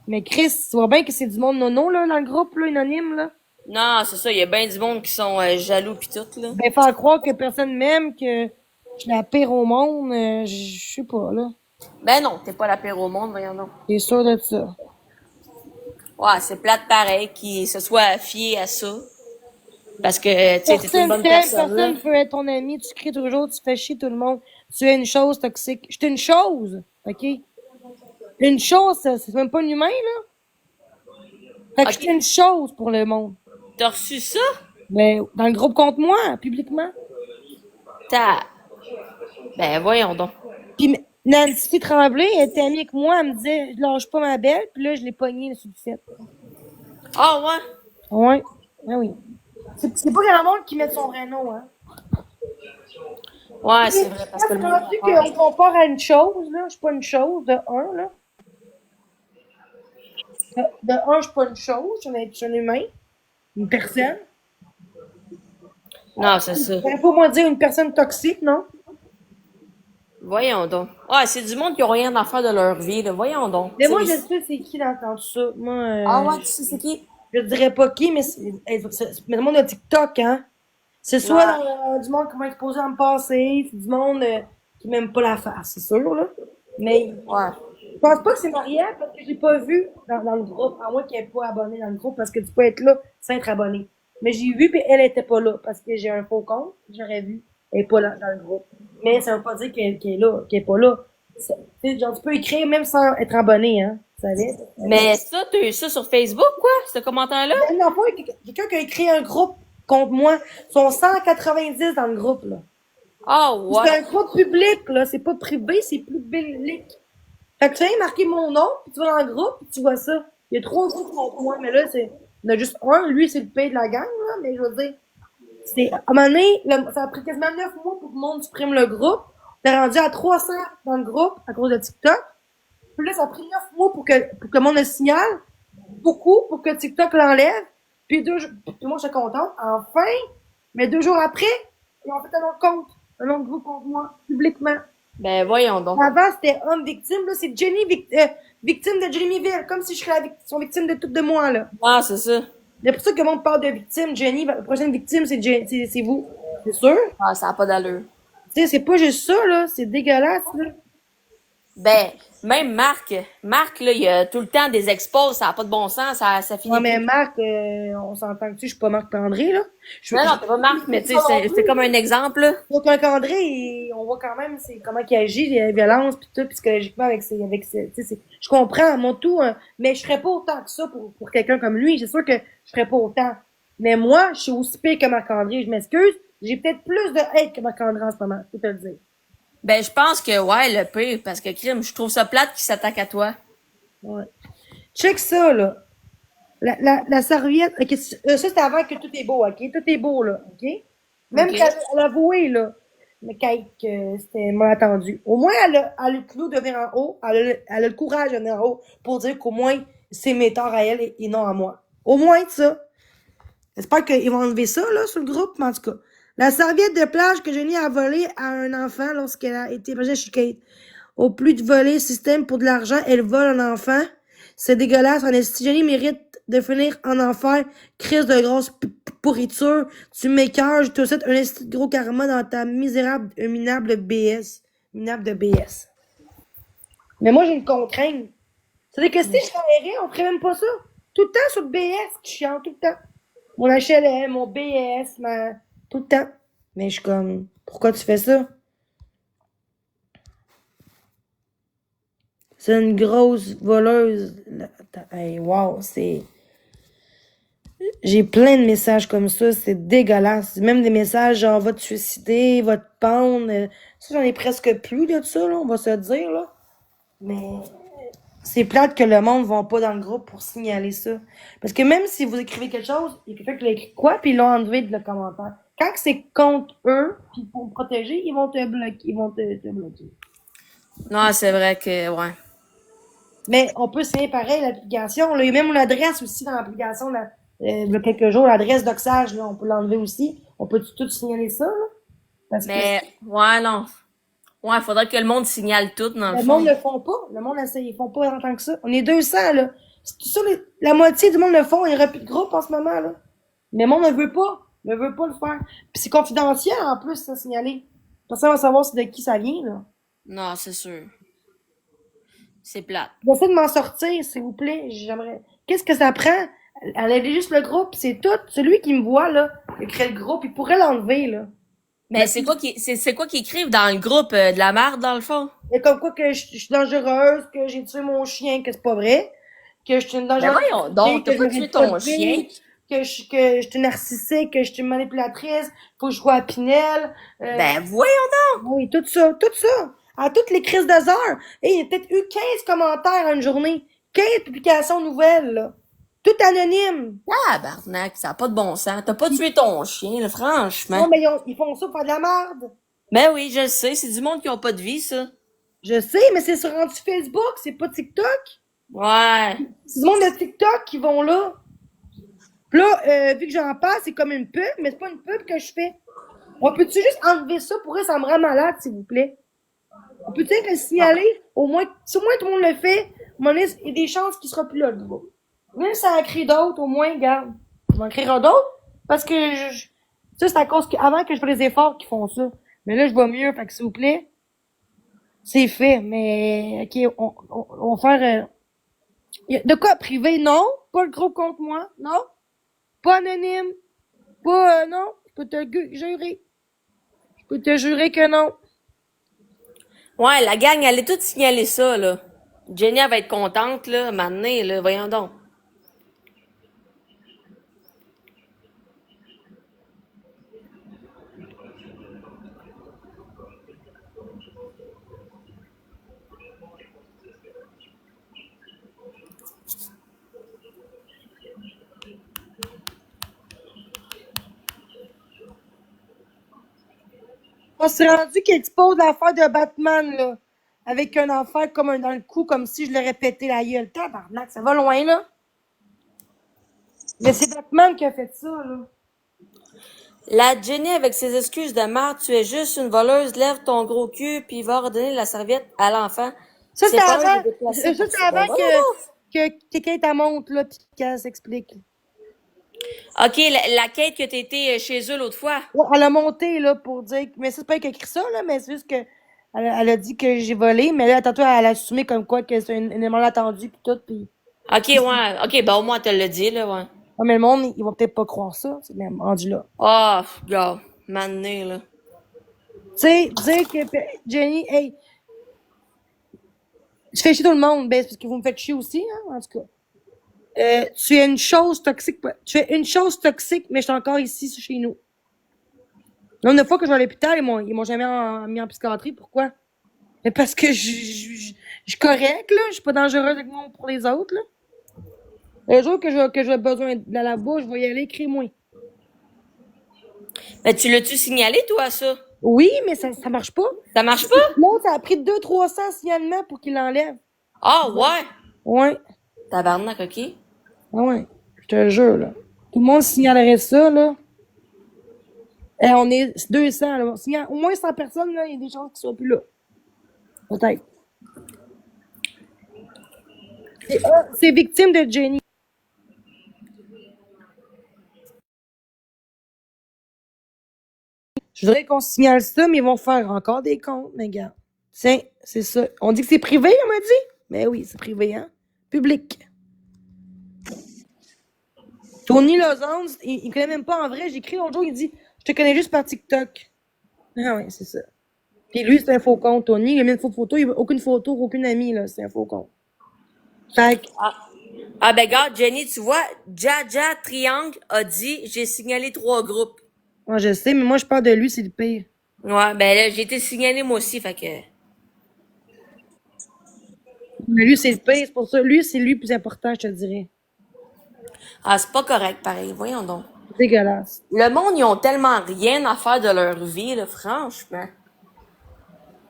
Mais Chris, tu vois bien que c'est du monde nono, là, dans le groupe, là, anonyme, là. Non, c'est ça. Il y a bien du monde qui sont jaloux pis tout, là. Ben, faire croire que personne m'aime, que je suis la pire au monde, je sais pas, là. Ben non, t'es pas la pire au monde, voyons donc. T'es sûr de ça? Ouais, c'est plate pareil qu'il se soit fié à ça. Parce que, tu sais, t'es une bonne personne, là. Personne veut être ton ami, tu cries toujours, tu fais chier tout le monde. Tu es une chose toxique. Je suis une chose, ok? Une chose, c'est même pas un humain, là. Fait que Ok. je suis une chose pour le monde. T'as reçu ça? Ben, dans le groupe contre moi, publiquement. Ben, voyons donc. Puis Nancy Tremblay, elle était amie avec moi, elle me disait, je lâche pas ma belle, puis là, je l'ai pognée sur le fait. Ah, ouais? Ouais. Ben oui. C'est pas grand monde qui met son vrai nom, hein. Ouais, c'est vrai, parce que le Quand monde. tu qu'on compare à une chose, là, je suis pas une chose, de un, là. De un, je suis pas une chose, je suis un humain, une personne. Non, c'est ça. Ça veut pas moi dire une personne toxique, non? Voyons donc. Ouais, c'est du monde qui ont rien à faire de leur vie, là. Voyons donc. Mais moi, je T'sais, sais c'est qui dans tout ça. Moi, Ah, ouais, tu sais c'est qui? je dirais pas qui, mais mais le monde de TikTok, hein. C'est soit Ouais. du monde qui m'a exposé à me passer, c'est du monde qui m'aime pas la face, c'est sûr, là. Mais Ouais. je pense pas que c'est Marielle parce que j'ai pas vu dans le groupe, à moins qu'elle n'est pas abonnée dans le groupe, parce que tu peux être là sans être abonné. Mais j'ai vu, puis elle était pas là, parce que j'ai un faux compte, j'aurais vu, elle est pas là dans le groupe. Mais ça veut pas dire qu'elle est là, qu'elle est pas là. Tu sais, genre, tu peux écrire même sans être abonné, hein. Tu savais? Mais ça, t'as eu ça sur Facebook, quoi, ce commentaire-là? Non, pas quelqu'un qui a écrit un groupe contre moi. Ils sont 190 dans le groupe, là. Ah, C'est ouais. un groupe public, là. C'est pas privé, c'est public. Fait que tu viens marquer mon nom, puis tu vas dans le groupe, puis tu vois ça. Il y a 3 groupes contre moi, mais là, il y en a juste un. Lui, c'est le pays de la gang, là. Mais je veux dire, à un moment donné, ça a pris quasiment 9 mois pour que le monde supprime le groupe. On est rendu à 300 dans le groupe à cause de TikTok. Puis là, ça a pris 9 mois pour que le monde le signale. Beaucoup pour que TikTok l'enlève. Puis moi, j'étais contente. Enfin, mais 2 jours après, ils ont fait un autre compte. Un autre groupe contre moi, publiquement. Ben, voyons donc. Avant, c'était homme victime. Là, c'est Jenny victime de Jérémyville. Comme si je serais sont victime de tout de moi, là. Ah, c'est ça. C'est pour ça que le monde parle de victime. Jenny, la prochaine victime, c'est vous. C'est sûr? Ah, ça n'a pas d'allure. Tu sais, c'est pas juste ça, là. C'est dégueulasse, là. Ben, même Marc, là, il a tout le temps des expos, ça n'a pas de bon sens, ça finit Ouais, mais plus. Marc, on s'entend que je suis pas Marc André, là. Non, non, t'es pas Marc, mais tu sais, c'est comme un exemple, là. Donc, un André, on voit quand même comment il agit, les violences, pis tout, psychologiquement, tu sais, je comprends, mon tout, mais je ferais pas autant que ça pour quelqu'un comme lui. C'est sûr que je ferais pas autant. Mais moi, je suis aussi pire que Marc-André, je m'excuse. J'ai peut-être plus de hate que Marc-André en ce moment, je peux te le dire. Ben, je pense que, ouais, le pire, parce que, crime, je trouve ça plate qu'il s'attaque à toi. Ouais. Check ça, là. La serviette, ok, ça, c'est avant que tout est beau, ok? Tout est beau, là, ok? Même Ok. qu'elle a avoué, là, mais que c'était mal attendu. Au moins, elle a le clou de venir en haut, elle a le courage de venir en haut pour dire qu'au moins, c'est mes torts à elle et non à moi. Au moins, ça. J'espère qu'ils vont enlever ça, là, sur le groupe, mais en tout cas. La serviette de plage que Jenny a volée à un enfant lorsqu'elle a été hébergée chez Kate. Au plus de voler système pour de l'argent, elle vole un enfant. C'est dégueulasse. En esti, Jenny mérite de finir en enfer. Crise de grosse pourriture. Tu m'écœures. Je te souhaite un esti de gros karma dans ta minable BS. Minable de BS. Mais moi, j'ai une contrainte. C'est-à-dire que si je travaillerais, on ferait même pas ça. Tout le temps sur le BS qui chante, tout le temps. Mon HLM, mon BS, tout le temps. Mais je suis comme, pourquoi tu fais ça? C'est une grosse voleuse. Hey, wow, c'est... J'ai plein de messages comme ça, c'est dégueulasse. Même des messages genre, va te suicider, va te pendre. Ça, j'en ai presque plus de ça, là, on va se dire, là. Mais C'est plate que le monde ne va pas dans le groupe pour signaler ça. Parce que même si vous écrivez quelque chose, il y a quelqu'un qui l'a écrit quoi, puis ils l'ont enlevé de le commentaire. Quand c'est contre eux, puis pour te protéger, ils vont te bloquer. Ils vont te bloquer. Non, c'est vrai que, ouais. Mais on peut signer pareil l'application. Là, il y a même l'adresse aussi dans l'application. Il y a quelques jours, l'adresse d'Oxage, là, on peut l'enlever aussi. On peut tout signaler ça, là? Parce Mais, ouais, non. Ouais, faudrait que le monde signale tout, dans que le le monde fond. le font pas. Le monde essaie, ils font pas en tant que ça. On est 200, là. C'est sûr, la moitié du monde le font. Il n'y aura plus de groupe en ce moment, là. Mais le monde ne veut pas. Ne veut pas le faire. Puis c'est confidentiel, en plus, ça, signaler. Personne va savoir c'est de qui ça vient, là. Non, c'est sûr. C'est plate. J'essaie de m'en sortir, s'il vous plaît. J'aimerais. Qu'est-ce que ça prend? Enlève juste le groupe, c'est tout. Celui qui me voit, là, il crée le groupe, il pourrait l'enlever, là. Mais c'est quoi qu'ils écrivent dans le groupe? De la merde, dans le fond? Et comme quoi que je suis dangereuse, que j'ai tué mon chien, que c'est pas vrai. Que je suis une Ben dangereuse. voyons donc, t'as que pas je tué mérite ton pas de chien. vivre, que je suis narcissique, que je suis manipulatrice, faut que je sois à Pinel. Ben voyons donc! Oui, tout ça, tout ça. À toutes les crises de heures. Et il y a peut-être eu 15 commentaires en une journée. 15 publications nouvelles, là. Tout anonyme. Ah, barnac, ça a pas de bon sens. T'as pas tué ton chien, là, franchement. Non, mais ils font ça pour faire de la merde. Ben oui, je le sais, c'est du monde qui ont pas de vie, ça. Je sais, mais c'est sur rendu Facebook, c'est pas TikTok. Ouais. C'est du monde de TikTok qui vont là. Puis là, vu que j'en parle, c'est comme une pub, mais c'est pas une pub que je fais. On peut-tu juste enlever ça pour eux, ça me rend malade, s'il vous plaît? On peut-tu le signaler? Au moins, si au moins tout le monde le fait, à un moment donné, il y a des chances qu'il sera plus là, le groupe. Même si ça en crée d'autres, au moins, regarde. Je m'en créera d'autres. Parce que ça, c'est à cause avant que je fasse les efforts qu'ils font ça. Mais là, je vois mieux, fait que s'il vous plaît, c'est fait. Mais, ok, on va faire, de quoi privé? Non. Pas le groupe contre moi. Non. Pas anonyme. Pas, non. Je peux te jurer. Je peux te jurer que non. Ouais, la gang, elle est toute signaler ça, là. Jenny, elle va être contente, là, maintenant, là, voyons donc. On s'est rendu qu'il expose l'affaire de Batman, là. Avec un affaire comme un dans le cou, comme si je l'aurais pété la gueule. Tabarnak, ça va loin, là. Mais c'est Batman qui a fait ça, là. La Jenny, avec ses excuses de merde, tu es juste une voleuse, lève ton gros cul, puis va redonner la serviette à l'enfant. Ça, c'est pas avant, de déplacer ça, pour c'est ça. avant Ben, voilà. que quelqu'un t'a monte, là, pis qu'elle s'explique. OK, la quête que t'étais chez eux l'autre fois. Ouais, elle a monté, là, pour dire, mais c'est pas elle qui a écrit ça, là, mais c'est juste que, elle a dit que j'ai volé, mais là, tantôt, elle a assumé comme quoi que c'est un élément attendu pis tout, pis. OK, ouais. OK, ben au moins, elle te l'a dit, là, ouais. Ouais, mais le monde, ils vont peut-être pas croire ça, c'est même rendu là. Ah, oh, gars, mané, là. Tu sais, dire que Jenny, hey, je fais chier tout le monde, ben, c'est parce que vous me faites chier aussi, hein, en tout cas. Tu es une chose toxique, tu es une chose toxique, mais je suis encore ici, chez nous. Le nombre de fois que je vais à l'hôpital, ils m'ont jamais mis en psychiatrie, pourquoi? Mais parce que je suis correcte, là, je suis pas dangereuse avec moi pour les autres, là. Le jour que j'ai besoin de la bouche, je vais y aller, écris-moi. Ben, tu l'as-tu signalé, toi, ça? Oui, mais ça marche pas. Ça marche pas? L'autre, ça a pris 200-300 signalements pour qu'il l'enlève. Ah, ouais. Ouais. Tabarnak, OK. Ah ouais. Je te jure, là. Tout le monde signalerait ça, là. Et on est 200, là. On signale au moins 100 personnes, là, il y a des chances qu'ils soient plus là. Peut-être. C'est victime de Jenny. Je voudrais qu'on signale ça, mais ils vont faire encore des comptes, mais gars. Tiens, c'est ça. On dit que c'est privé, on m'a dit? Mais oui, c'est privé, hein? Public. Tony Lozande, il me connaît même pas en vrai. J'ai écrit l'autre jour, il dit « Je te connais juste par TikTok. » Ah ouais, c'est ça. Puis lui, c'est un faux compte, Tony. Il a mis une fausse photo, il a aucune photo, aucune amie, là. C'est un faux compte. Fait que, Ah, ben, gars, Jenny, tu vois, Jaja Triangle a dit « J'ai signalé 3 groupes. » moi, je sais, mais moi, je parle de lui, c'est le pire. Ouais, ben là, j'ai été signalé moi aussi, fait que... Mais lui, c'est le pire, c'est pour ça. Lui, c'est lui le plus important, je te dirais. Ah, c'est pas correct, pareil. Voyons donc. C'est dégueulasse. Le monde, ils ont tellement rien à faire de leur vie, là, franchement.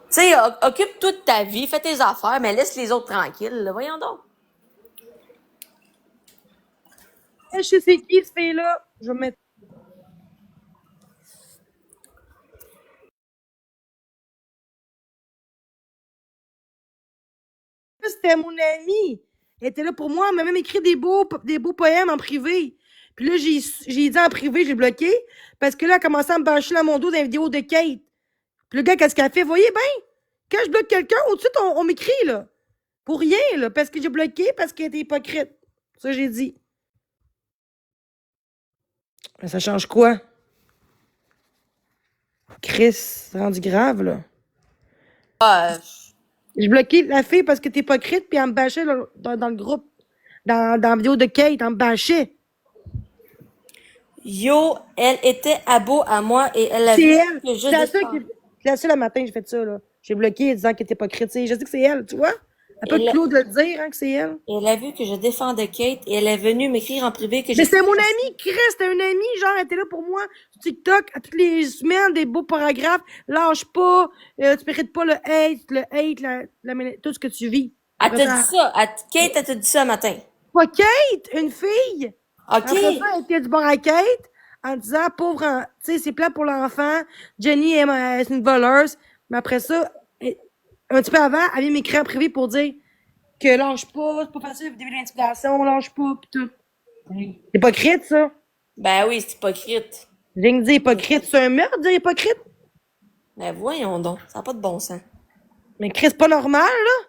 Tu sais, occupe-toi de ta vie, fais tes affaires, mais laisse les autres tranquilles, là. Voyons donc. Je sais c'est qui, ce fille-là. Je vais mettre. C'était mon amie. Elle était là pour moi. Elle m'a même écrit des beaux poèmes en privé. Puis là, j'ai dit en privé, j'ai bloqué. Parce que là, elle a commencé à me bâcher dans mon dos dans les vidéos de Kate. Puis le gars, qu'est-ce qu'elle fait? Voyez bien, quand je bloque quelqu'un, au-dessus, on m'écrit, là. Pour rien, là. Parce que j'ai bloqué, parce qu'elle était hypocrite. Ça, j'ai dit. Mais ça change quoi? Chris, c'est rendu grave, là. Ah, J'ai bloqué la fille parce que t'es hypocrite, puis elle me bâchait dans le groupe. Dans la vidéo de Kate, elle me bâchait. yo, elle était abo à moi et elle a C'est vu elle. que je C'est la seule défends. c'est la seule le matin, j'ai fait ça, là. J'ai bloqué en disant qu'elle était hypocrite. Tu sais, je sais que c'est elle, tu vois? Elle peut Elle a, Claude le dire, hein, que c'est elle. elle a vu que je défendais Kate et elle est venue m'écrire en privé que Mais j'étais c'était mon frustrée. amie, Chris, c'était une amie, genre, elle était là pour moi sur TikTok, à toutes les semaines, des beaux paragraphes, lâche pas, tu mérites pas le hate, tout ce que tu vis. Elle Après t'a dit ça, ça. Kate, elle t'a dit ça matin. pas Kate, une fille. OK. Après ça, elle était du bord à Kate, en disant, tu sais, c'est plat pour l'enfant, Jenny est une voleuse, mais après ça, un petit peu avant, elle vient m'écrire en privé pour dire que lâche pas, c'est pas facile, début d'intimidation, lâche pas, pis tout. C'est hypocrite, ça. Ben oui, c'est hypocrite. J'ai rien dit hypocrite, c'est un meurtre, dire hypocrite. Ben voyons donc, ça n'a pas de bon sens. Mais Chris, c'est pas normal, là.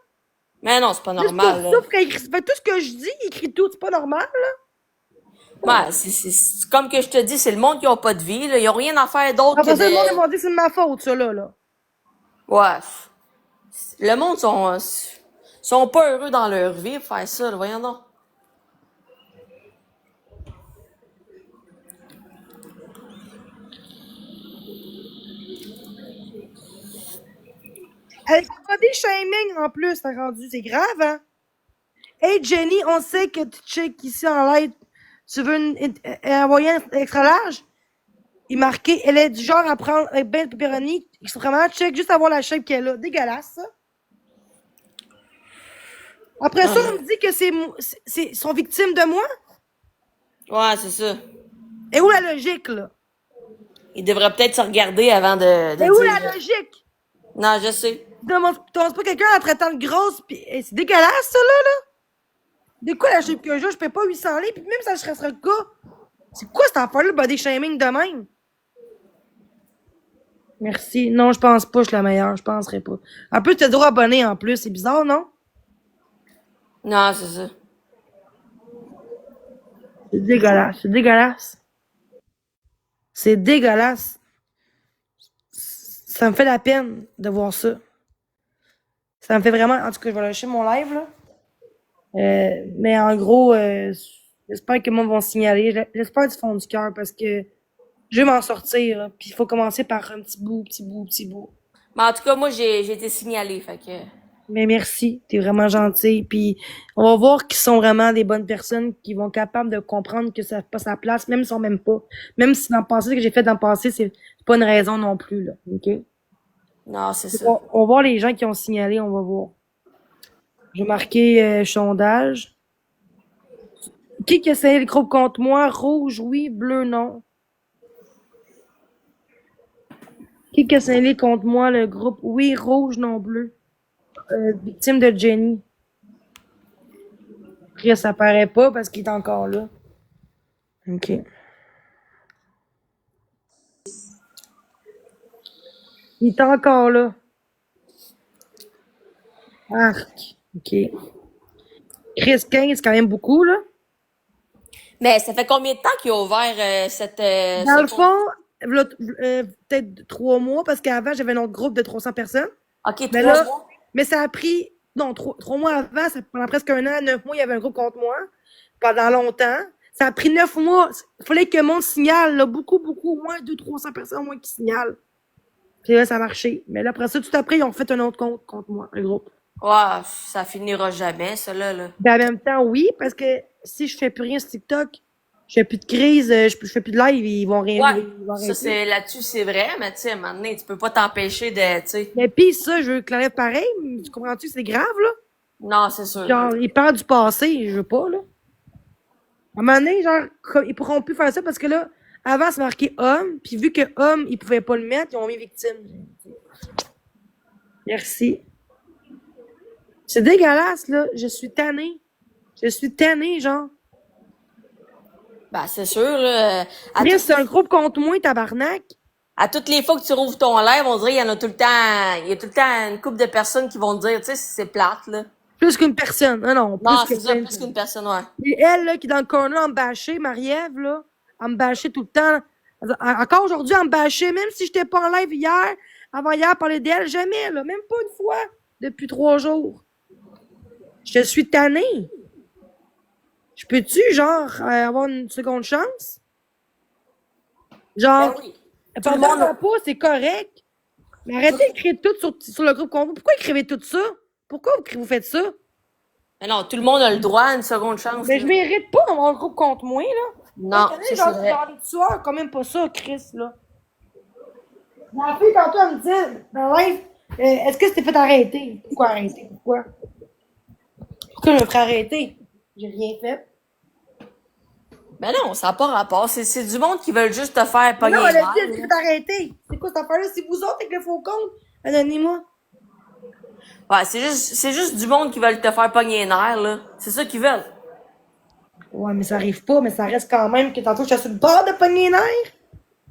Mais non, c'est pas Juste normal, pour là. ça, fait tout ce que je dis, il écrit tout, c'est pas normal, là. Ouais, c'est comme que je te dis, c'est le monde qui n'a pas de vie, là. Ils ont rien à faire d'autre que Après ça, le monde, ils de... m'ont dit que c'est de ma faute, ça, là. Ouais. Le monde sont pas heureux dans leur vie pour faire ça, là. Voyons donc. Avec le body shaming, en plus, t'as rendu, c'est grave, hein. Hey, Jenny, on sait que tu check ici en live. Tu veux envoyer un extra large? Il marquait, elle est du genre à prendre avec ben de pepperoni. Extrêmement check, juste avoir la shape qu'elle a. Dégueulasse, ça. Après ça, on me dit que c'est sont victimes de moi. Ouais, c'est ça. Et où la logique, là? Ils devraient peut-être se regarder avant de Et où dire... la logique? Non, je sais. Tu demandes pas quelqu'un en traitant de grosse, pis c'est dégueulasse, ça, là. De quoi la shape que j'ai? Je paie pas 800 livres, pis même ça serait le cas. C'est quoi cette affaire-là, le body shaming de même? Merci. Non, je pense pas que je suis la meilleure. Je penserais pas. En plus, t'as le droit abonné en plus. C'est bizarre, non? Non, c'est ça. C'est dégueulasse. C'est dégueulasse. C'est dégueulasse. Ça me fait la peine de voir ça. Ça me fait vraiment... En tout cas, je vais lâcher mon live, là. Mais en gros, j'espère que le monde va signaler. J'espère du fond du cœur parce que je vais m'en sortir. Là. Puis il faut commencer par un petit bout. Mais en tout cas, moi, j'ai été signalée, fait que... Mais merci, t'es vraiment gentil. Puis on va voir qu'ils sont vraiment des bonnes personnes qui vont être capables de comprendre que ça n'a pas sa place, même si on m'aime pas. Même si dans le passé, ce que j'ai fait dans le passé, c'est pas une raison non plus, là. OK? Non, c'est ça. On va voir les gens qui ont signalé, on va voir. J'ai marqué sondage. Qui a essayé le groupe contre moi? Rouge, oui. Bleu, non. Qui a essayé contre moi le groupe? Oui. Rouge, non. Bleu. Victime de Jenny. Après, ça paraît pas parce qu'il est encore là. OK. Il est encore là. Arc. OK. Chris 15, c'est quand même beaucoup, là. Mais ça fait combien de temps qu'il a ouvert cette... Dans le fond, peut-être 3 mois, parce qu'avant, j'avais un autre groupe de 300 personnes. OK, Mais 3 là, mois. mais ça a pris, non, 3 mois avant, pendant presque 1 an, 9 mois, il y avait un groupe contre moi. Pendant longtemps. Ça a pris 9 mois. Il fallait que le monde signale, là, beaucoup, au moins 200-300 personnes au moins qui signalent. Puis là, ça a marché. Mais là, après ça, tout après, ils ont fait un autre compte contre moi, un groupe. Ouais, ça finira jamais, ça, là. Ben, en même temps, oui, parce que si je fais plus rien sur TikTok, je fais plus de crise, je fais plus de live, ils vont rien, Ouais, ils vont ça, arrêter. c'est, là-dessus, c'est vrai, mais tu sais, à un moment donné, tu peux pas t'empêcher de, tu sais. Mais pis ça, je veux que l'enlève pareil, tu comprends-tu? C'est grave, là? Non, c'est sûr. Genre, ils parlent du passé, je veux pas, là. À un moment donné, genre, ils pourront plus faire ça parce que là, avant, c'est marqué homme, puis vu que homme, ils pouvaient pas le mettre, ils ont mis victime. Merci. C'est dégueulasse, là. Je suis tannée. Je suis tannée, genre. Ben, c'est sûr, là. Chris, c'est un groupe contre moi, tabarnak. À toutes les fois que tu rouvres ton live, on dirait qu'il y en a tout le temps, il y a tout le temps une couple de personnes qui vont te dire, tu sais, c'est plate, là. Plus qu'une personne. Non, plus Non, que c'est ça, plus qu'une personne, ouais. Et elle, là, qui est dans le corner, à me bâcher, Marie-Ève, là, à me bâcher tout le temps. Encore aujourd'hui, à me bâcher, même si j'étais pas en live hier, avant-hier, parler d'elle, jamais, là, même pas une fois, depuis 3 jours. Je suis tannée. Je peux-tu, genre, avoir une seconde chance? Genre, Ben oui. pardonne-moi pas, c'est correct. Mais arrêtez d'écrire tout sur le groupe convo. Pourquoi écrivez tout ça? Pourquoi vous faites ça? Mais non, tout le monde a le droit à une seconde chance. Mais là. je mérite pas d'avoir le groupe contre moi, là. Non, C'est ça, genre, c'est vrai. dans les tueurs, quand même pas ça, Chris, là. La fille, tantôt, elle me dit, dans le live, est-ce que c'était fait arrêter? Pourquoi arrêter? Pourquoi? Pourquoi je me ferais arrêter? J'ai rien fait. Ben non, ça n'a pas rapport. C'est du monde qui veulent juste te faire pogner Non, les elle a dit, nerfs, est-ce que là. fait arrêter? C'est quoi cette affaire-là? C'est vous autres avec le faux compte? Anonyme-moi. Ouais, c'est juste du monde qui veulent te faire pogner les nerfs, là. C'est ça qu'ils veulent. Ouais, mais ça arrive pas, mais ça reste quand même que tantôt, j'étais sur le bord de pogner les nerfs.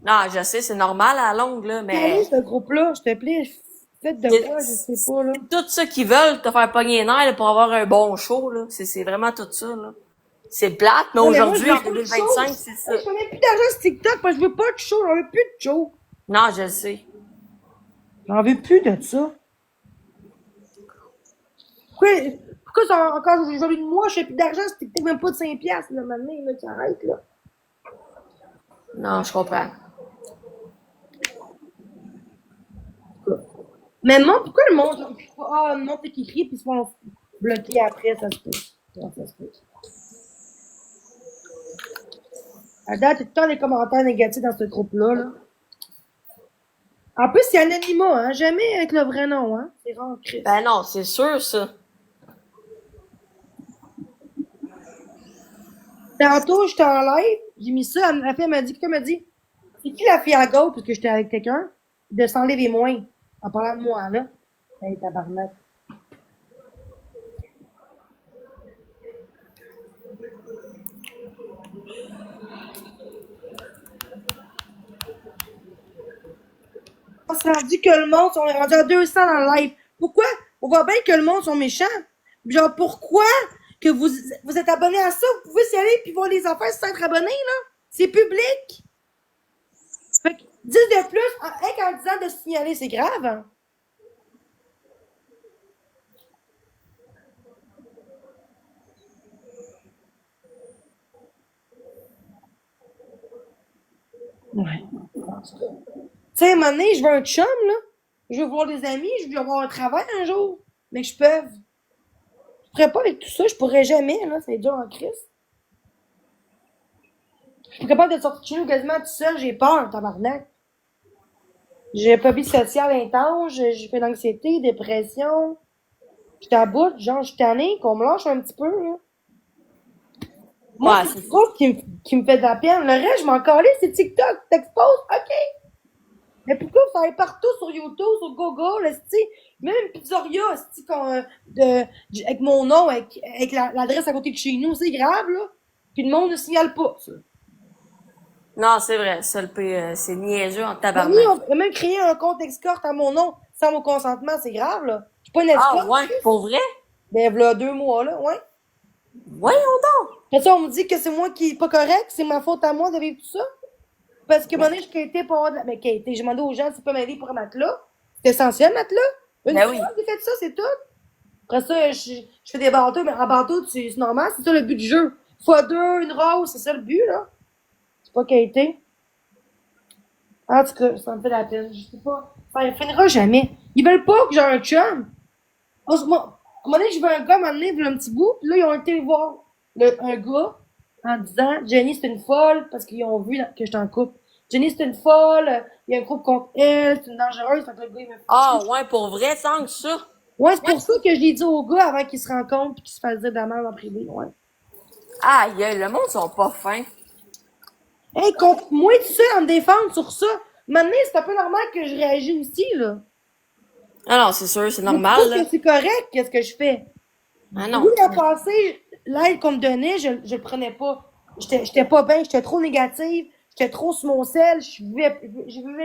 Non, je sais, c'est normal à la longue, là, Allez, mais ce groupe-là, s'il te plaît, faites de quoi, je sais pas, là. tout ça qui veulent te faire pogner les nerfs là, pour avoir un bon show, là. C'est vraiment tout ça, là. C'est plate, mais Non, mais moi, aujourd'hui, je veux en pas de 2025, show. c'est ça. Je connais plus d'argent sur TikTok parce que je veux pas de show, j'en veux plus de show. Non, je le sais. J'en veux plus de ça. Pourquoi ça, encore aujourd'hui de moi, je fais plus d'argent, c'était peut-être même pas de 5$, là, maintenant, là, qui arrête, là. Non, je comprends. Mais non, pourquoi le monde, genre, ah, non, t'es qui crie, puis ils se font bloquer après, ça se peut. Non, ça se peut. À date, tout le temps des commentaires négatifs dans ce groupe-là, là. En plus, c'est anonymat, hein, jamais avec le vrai nom, hein. C'est rare, Chris. Ben non, c'est sûr, ça. Tantôt, j'étais en live, j'ai mis ça, la fille m'a dit, quelqu'un m'a dit, c'est qui la fille à gauche, parce que j'étais avec quelqu'un, de s'enlever moins, en parlant de moi, là. Hey, tabarnak. On s'est rendu que le monde, on est rendu à 200 dans le live. Pourquoi? On voit bien que le monde sont méchants. Genre, pourquoi que vous êtes abonné à ça? Vous pouvez s'y aller puis voir les affaires sans être abonné, là. C'est public. Fait que 10 de plus, en disant de signaler, c'est grave, hein? Ouais. Tu sais, à un moment donné, je veux un chum, là. Je veux voir des amis, je veux avoir un travail un jour. Mais je peux. Je pourrais pas avec tout ça, je pourrais jamais, là. C'est dur en crise. Je suis capable de sortir de chez nous quasiment tout seul, j'ai peur, tabarnak. J'ai pas vie sociale intense, j'ai fait d'anxiété, dépression. J'étais à bout, genre, je suis tannée, qu'on me lâche un petit peu, là. Moi, Ouais, c'est le groupe qui me fait de la peine. Le reste, je m'en calais, c'est TikTok, t'exposes, ok. Mais pourquoi vous savez partout sur YouTube, sur Google, esti, même Pizzeria, esti, avec mon nom, avec l'adresse à côté de chez nous, c'est grave, là. Puis le monde ne signale pas, ça. Non, c'est vrai. Ça, c'est niaiseux en Mamie, tabarnak. on a même créé un compte escorte à mon nom, sans mon consentement, c'est grave, là. Je suis pas une escorte. Ah, ouais, pour vrai? Ben, voilà 2 mois, là, ouais. Voyons donc! Après ça, on me dit que c'est moi qui est pas correct, c'est ma faute à moi de vivre tout ça. Parce que, à un moment donné, je quittais pour avoir de la... Mais quittais, j'ai demandé aux gens s'ils peuvent m'aider pour un matelas. C'est essentiel, matelas. Une Ben fois, oui. j'ai fait ça, c'est tout. Après ça, je fais des bateaux, mais en bateau, c'est normal, c'est ça le but du jeu. x2, une rose, c'est ça le but, là. C'est pas qualité. En tout cas, ça me fait la peine. Je sais pas. Ça ne finira jamais. Ils veulent pas que j'ai un chum. un moment donné, je veux un gars m'amener un petit bout, puis là, ils ont été voir un gars en disant Jenny, c'est une folle, parce qu'ils ont vu que j'étais en couple. Jenny, c'est une folle, il y a un groupe contre elle, c'est une dangereuse, fait que le gars, il me fait Ah, ouais, pour vrai, tant que ça. Ouais, c'est pour ça que je l'ai dit au gars avant qu'ils se rencontrent pis qu'ils se fassent dire de la merde en privé, ouais. Aïe, aïe, le monde sont pas fins. Hey, contre moi, tu sais, à me défendre sur ça. Maintenant, c'est un peu normal que je réagisse aussi, là. Ah non, c'est sûr, c'est Je normal, trouve là. que c'est correct, qu'est-ce que je fais. Ah non. Oui, l'an passé, l'aide qu'on me donnait, je le prenais pas. J'étais pas bien, j'étais trop négative, j'étais trop sur mon sel, je vivais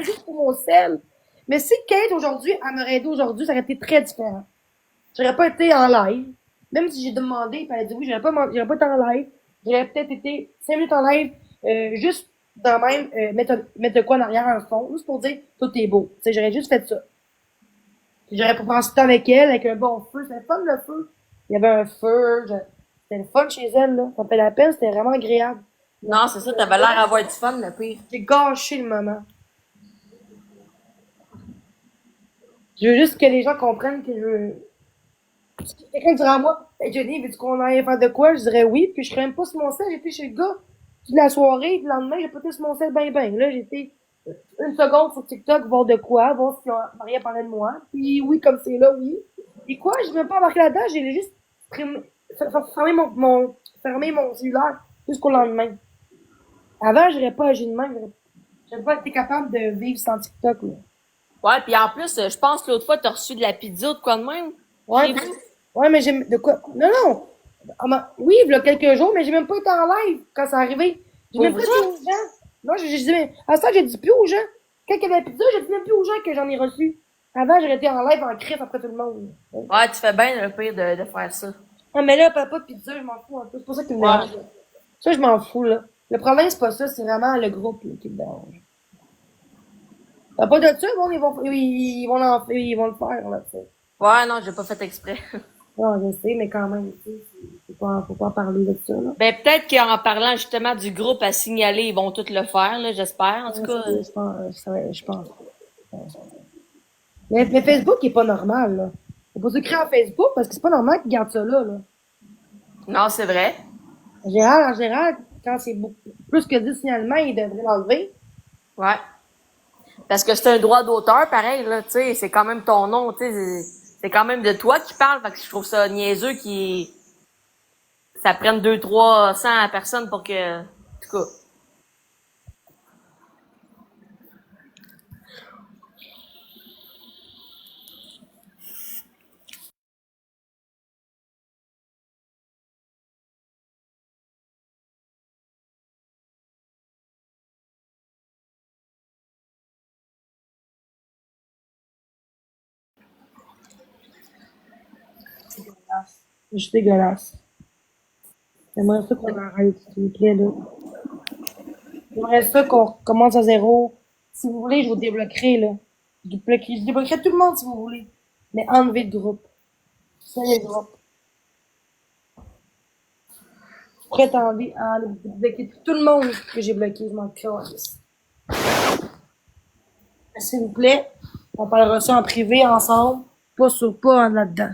juste pour mon sel. Mais si Kate, aujourd'hui, elle m'aurait aidé aujourd'hui, ça aurait été très différent. J'aurais pas été en live. Même si j'ai demandé, puis elle a dit oui, j'aurais pas été en live. J'aurais peut-être été 5 minutes en live, juste dans même, mettre de quoi en arrière un fond, juste pour dire, tout est beau. Tu sais, j'aurais juste fait ça. Puis j'aurais pas passé du temps avec elle, avec un bon feu. C'était fun, le feu. Il y avait un feu. C'était le fun chez elle, là. Ça me fait la peine, c'était vraiment agréable. Non, c'est ça, t'avais l'air d'avoir du fun, le pire. J'ai gâché le moment. Je veux juste que les gens comprennent que si quelqu'un dirait à moi, hey Jenny, veux-tu qu'on aille faire de quoi? Je dirais oui, puis je serais même pas sur mon sel, j'étais chez le gars toute la soirée, puis le lendemain, j'ai pas été sur mon sel ben. Là, j'étais une seconde sur TikTok, voir de quoi, voir si Maria parlait de moi. Puis oui, comme c'est là, oui. Et quoi, je même pas embarqué là-dedans, j'ai juste fermé mon cellulaire jusqu'au lendemain. Avant, j'aurais pas agi de même, j'aurais pas été capable de vivre sans TikTok, là. Ouais, pis en plus, je pense que l'autre fois, t'as reçu de la pizza ou de quoi de même. Ouais, Chez vous. ouais, mais j'ai, de quoi? Non. Oui, il y a quelques jours, mais j'ai même pas été en live quand c'est arrivé. J'ai même pas dit aux gens. Non, j'ai dit, mais à ça, j'ai dit plus aux gens. Quand il y avait la pizza, j'ai dit même plus aux gens que j'en ai reçu. Avant, j'aurais été en live en crise après tout le monde. Ouais, tu fais bien le pire de faire ça. Ah, mais là, papa de pizza, je m'en fous un peu. C'est pour ça qu'il me dérange. Ça, je m'en fous, là. Le problème, c'est pas ça, c'est vraiment le groupe, là, qui me dérange. T'as pas de ça, bon, ils vont le faire, là, tu sais. Ouais, non, j'ai pas fait exprès. Non, je sais, mais quand même, tu sais, faut pas parler de ça, là. Ben, peut-être qu'en parlant justement du groupe à signaler, ils vont tous le faire, là, j'espère, en tout cas. Je pense. Mais Facebook est pas normal, là. Faut pas s'écrire en Facebook parce que c'est pas normal qu'ils gardent ça là, là. Non, c'est vrai. En général, quand c'est plus que 10 signalements, ils devraient l'enlever. Ouais. Parce que c'est un droit d'auteur, pareil, là, tu sais, c'est quand même ton nom, tu sais, c'est quand même de toi qui parle, fait que je trouve ça niaiseux ça prenne 200-300 personnes pour que, en tout cas. C'est juste dégueulasse. J'aimerais ça qu'on arrête, s'il vous plaît, là. J'aimerais ça qu'on commence à zéro. Si vous voulez, je vous débloquerai, là. Je débloquerai tout le monde si vous voulez. Mais enlevez le groupe. Ça y est, le groupe. Je suis prête à débloquer tout le monde que j'ai bloqué. Je m'en calisse. S'il vous plaît, on parlera ça en privé, ensemble. Pas là-dedans.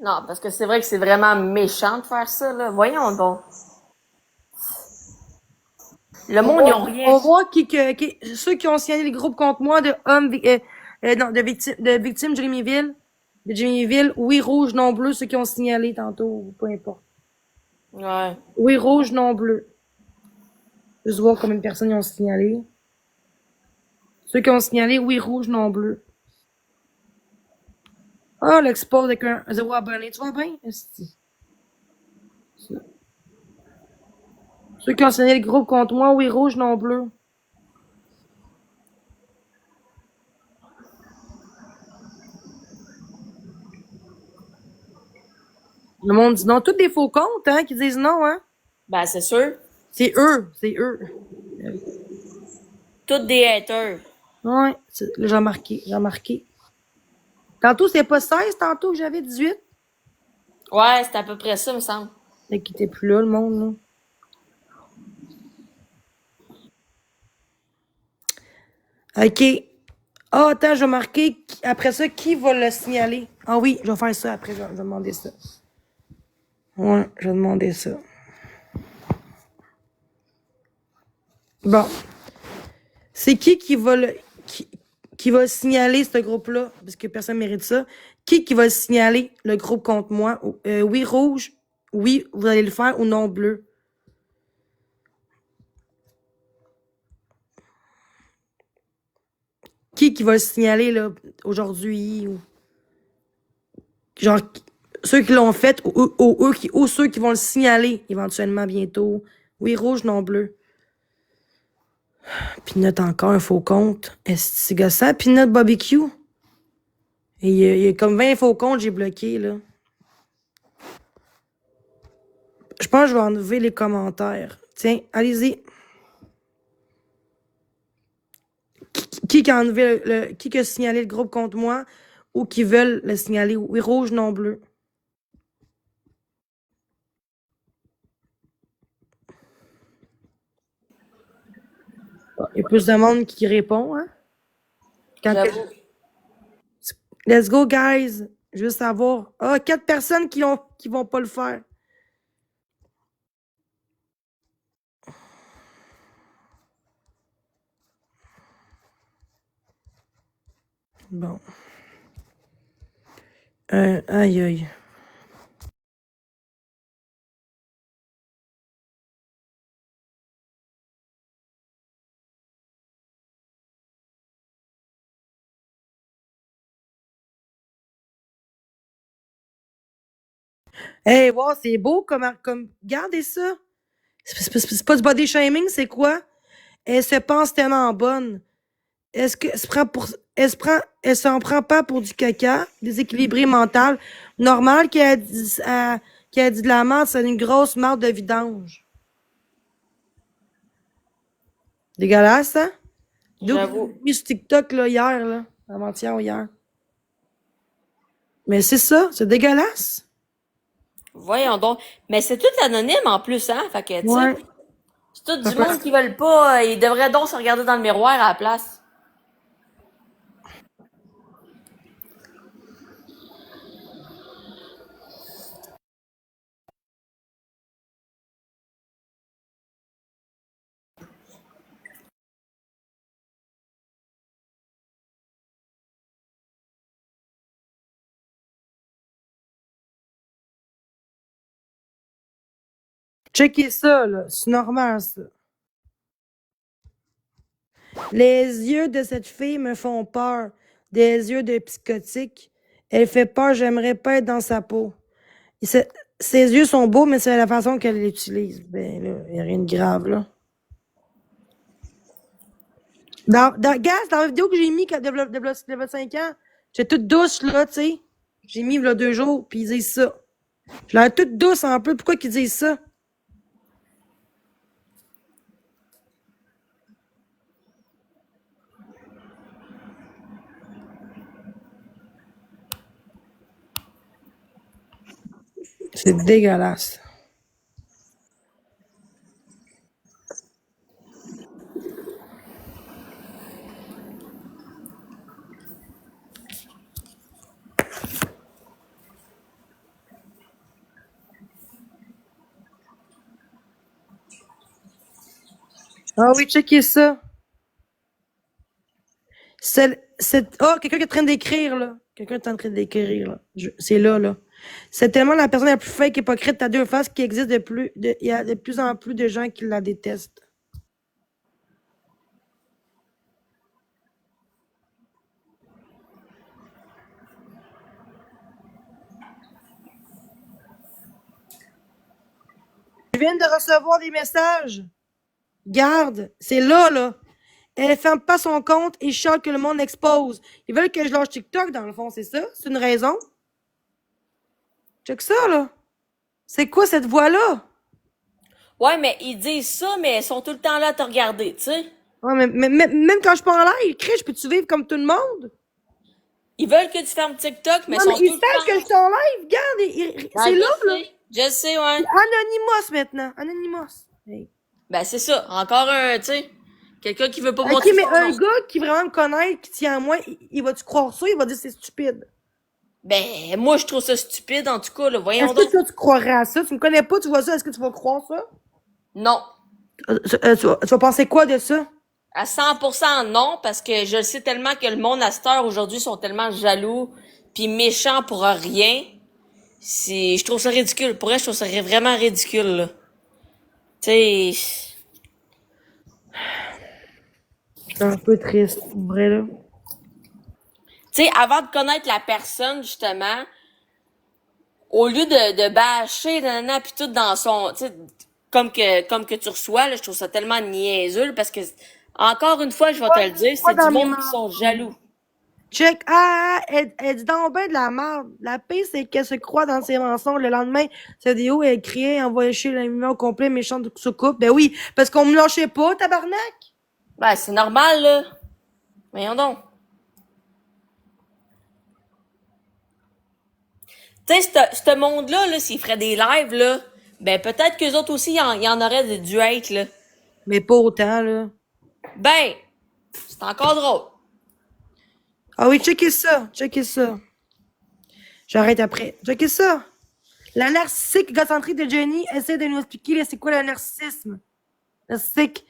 Non, parce que c'est vrai que c'est vraiment méchant de faire ça, là. Voyons donc. Le monde, ils ont rien. On voit ceux qui ont signé le groupe contre moi de hommes, non, de victimes de Jérémyville, oui, rouge, non, bleu, ceux qui ont signalé tantôt, peu importe. Ouais. Oui, rouge, non, bleu. Juste voir combien de personnes ils ont signalé. Ceux qui ont signalé, oui, rouge, non, bleu. Ah, l'expose avec un 0 abonné. Tu vois bien? Esti. Ceux qui ont signalé le groupe contre moi, oui, rouge, non, bleu. Le monde dit non. Tous des faux comptes, hein, qui disent non, hein. Ben, c'est sûr. C'est eux. Toutes des haters. Ouais, là, j'ai remarqué. Tantôt, c'était pas 16, tantôt que j'avais 18. Ouais, c'est à peu près ça, me semble. Fait qu'il était plus là, le monde, là. OK. Ah, attends, je vais marquer après ça qui va le signaler. Ah oui, je vais faire ça après, je vais demander ça. Ouais, je vais demander ça. Bon. C'est qui va le qui va signaler ce groupe-là? Parce que personne mérite ça. Qui va signaler le groupe contre moi? Oui, rouge. Oui, vous allez le faire ou non, bleu. Qui va le signaler là aujourd'hui? Ou... Genre, ceux qui l'ont fait ou ceux qui vont le signaler éventuellement bientôt. Oui, rouge, non, bleu. Pinot encore un faux compte. Est-ce que c'est gossant? Pinot barbecue? Et il y a comme 20 faux comptes j'ai bloqué là. Je pense que je vais enlever les commentaires. Tiens, allez-y. Qui a enlevé qui a signalé le groupe contre moi ou qui veulent le signaler? Oui, rouge, non, bleu. Il y a plus de monde qui répond, hein? Let's go, guys. Je veux savoir. Ah, 4 personnes qui vont pas le faire. Bon. Aïe, aïe. Hey, wow, c'est beau comme. Regardez ça. C'est pas du body shaming, c'est quoi? Elle se pense tellement bonne. Est-ce que elle s'en prend pas pour du caca, déséquilibré mental, normal qu'elle a dit de la merde, c'est une grosse marde de vidange. Dégueulasse, hein? D'où J'avoue. j'ai mis sur TikTok, là, hier, là, avant-hier ou hier. Mais c'est ça, c'est dégueulasse. Voyons donc. Mais c'est tout anonyme en plus, hein? Fait que, tu sais, Ouais. c'est tout du monde qui veulent pas. Ils devraient donc se regarder dans le miroir à la place. Checkez ça, là. C'est normal, ça. Les yeux de cette fille me font peur. Des yeux de psychotique. Elle fait peur, j'aimerais pas être dans sa peau. Ses yeux sont beaux, mais c'est la façon qu'elle les utilise. Ben là, il n'y a rien de grave, là. Gaz, dans la vidéo que j'ai mis de 5 ans, j'étais toute douce, là, tu sais. J'ai mis, là, 2 jours, puis ils disent ça. Je l'air toute douce en plus. Pourquoi qu'ils disent ça? C'est dégueulasse. Ah oui, checkez ça. Oh, quelqu'un qui est en train d'écrire, là. Quelqu'un est en train d'écrire, là. C'est là, là. C'est tellement la personne la plus fake, hypocrite, à deux faces qu'il existe il y a de plus en plus de gens qui la détestent. Je viens de recevoir des messages. Garde, c'est là, là. Elle ferme pas son compte et chiale que le monde expose. Ils veulent que je lâche TikTok, dans le fond, c'est ça? C'est une raison? Check ça, là. C'est quoi cette voix-là? Ouais, mais ils disent ça, mais ils sont tout le temps là à te regarder, tu sais. Ouais, mais même quand je suis pas en live, Chris, peux-tu vivre comme tout le monde? Ils veulent que tu fermes TikTok, mais Ouais, ils mais sont ils tout le savent temps... que je suis en live. Regarde, Ouais, c'est là, là. Je sais, ouais. Anonymous maintenant. Anonymous. Hey. Ben, c'est ça. Encore un, tu sais. Quelqu'un qui veut pas Ok, montrer mais son un nom. gars qui vraiment me connaît, qui tient à moi, il va-tu croire ça? Il va dire c'est stupide. Ben, moi, je trouve ça stupide, en tout cas, là. Voyons Est-ce que donc. toi, tu croirais à ça? Tu me connais pas, tu vois ça, est-ce que tu vas croire ça? Non. Tu vas penser quoi de ça? À 100% non, parce que je sais tellement que le monde à cette heure aujourd'hui sont tellement jaloux puis méchants pour rien. Je trouve ça ridicule. Pour vrai, je trouve ça vraiment ridicule, là. Tu sais, C'est un peu triste, en vrai, là. avant de connaître la personne, justement, au lieu de bâcher, nanana, pis tout dans son, comme que tu reçois, là, je trouve ça tellement niaiseux, là, parce que, encore une fois, je vais te le dire, Pas c'est du dans mes monde qui sont jaloux. Check. Elle dit donc ben de la merde. La pire, c'est qu'elle se croit dans ses mensonges. Le lendemain, cette vidéo est criée, envoyée chez l'animal au complet, méchante de soucoupe. Ben oui, parce qu'on me lâchait pas, tabarnak. Ben, c'est normal, là. Voyons donc. Tu sais, ce monde-là, là, s'ils feraient des lives, là, ben, peut-être qu'eux autres aussi, y en aurait du hate, là. Mais pas autant, là. Ben, c'est encore drôle. Ah oui, checkez ça. Checkez ça. J'arrête après. Checkez ça. La narcissique égocentrique de Jenny essaie de nous expliquer là, c'est quoi le narcissisme. Narcissique.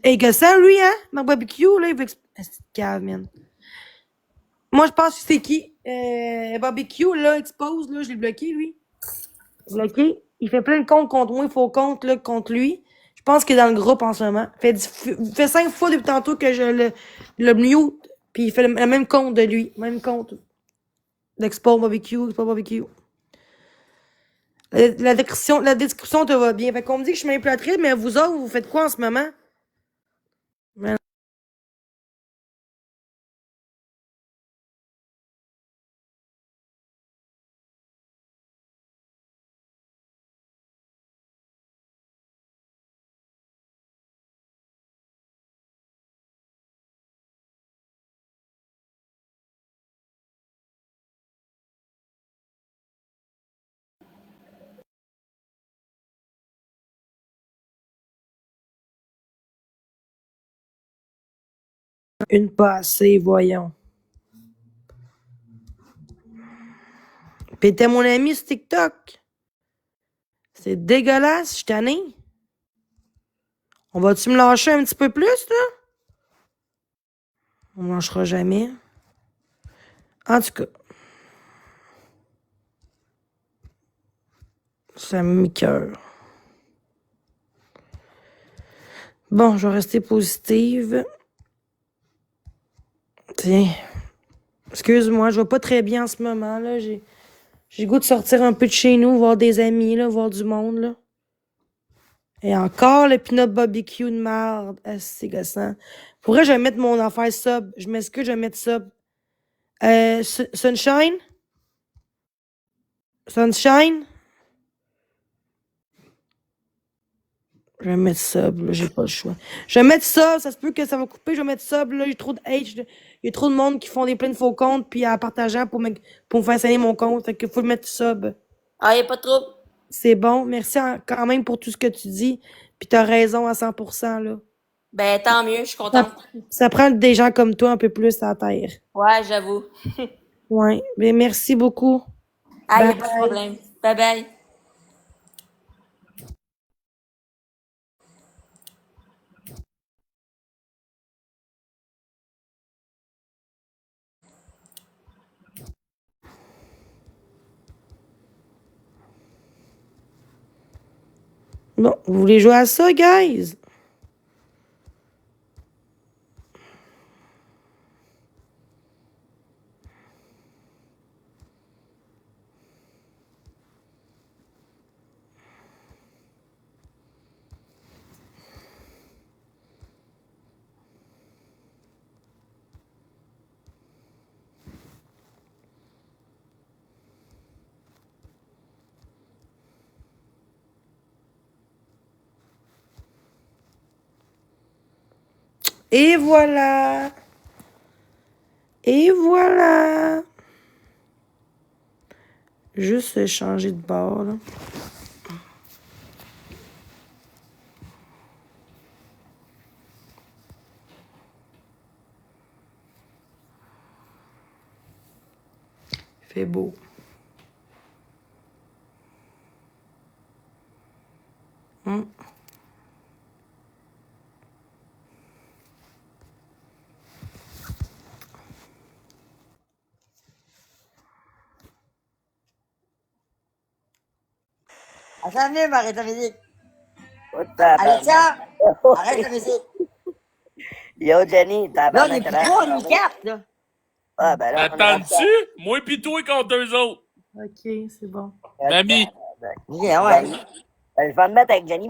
Égossant, lui, hein? Marc Barbecue, là, il veut expliquer. C'est cave, man. Moi, je pense que c'est qui? Barbecue, là, expose, là, je l'ai bloqué, lui. Bloqué. Il fait plein de comptes contre moi, il faut compte, là, contre lui. Je pense qu'il est dans le groupe en ce moment. Il fait 5 fois depuis tantôt que je le mute, puis il fait le même compte de lui. Même compte. L'export barbecue, export barbecue. La description te va bien. Fait qu'on me dit que je suis manipulatrice, mais vous autres, vous faites quoi en ce moment? Une passée, voyons. Pis t'es mon ami sur TikTok. C'est dégueulasse, je suis tanné. On va-tu me lâcher un petit peu plus, là? On ne lâchera jamais. En tout cas. Ça m'écoeure. Bon, je vais rester positive. Tiens. Excuse-moi, je vais pas très bien en ce moment, là. J'ai le goût de sortir un peu de chez nous, voir des amis, là, voir du monde, là. Et encore le peanut barbecue de merde. Ah, c'est gossant. Pour vrai, je vais mettre mon affaire sub. Je m'excuse, je vais mettre sub. Sunshine? Sunshine? Je vais mettre sub, là, j'ai pas le choix. Je vais mettre sub, ça se peut que ça va couper, je vais mettre sub, là, il y a trop de hate, il y a trop de monde qui font des plein de faux comptes, puis en partageant pour me faire saigner mon compte, fait qu'il faut le mettre sub. Ah, y a pas de trouble. C'est bon, merci quand même pour tout ce que tu dis, puis t'as raison à 100%, là. Ben, tant mieux, je suis contente. Ça prend des gens comme toi un peu plus à la terre. Ouais, j'avoue. Ouais, ben merci beaucoup. Ah, y a Bye pas de bye. problème. Bye bye. Bon, vous voulez jouer à ça, guys? Et voilà. Et voilà. Juste changer de bord, là. Fait beau. Attends, venez, arrête la musique. Oh, tabarnak. Alexia, arrête la musique. Yo, Jenny, Là, on tabarnak. est plus trois, on est quatre, là. Ah, ben là, on est Attends-tu? Moi pis toi contre eux autres. Ok, c'est bon. Mamie. Ok, ouais. Je vais me mettre avec Jenny.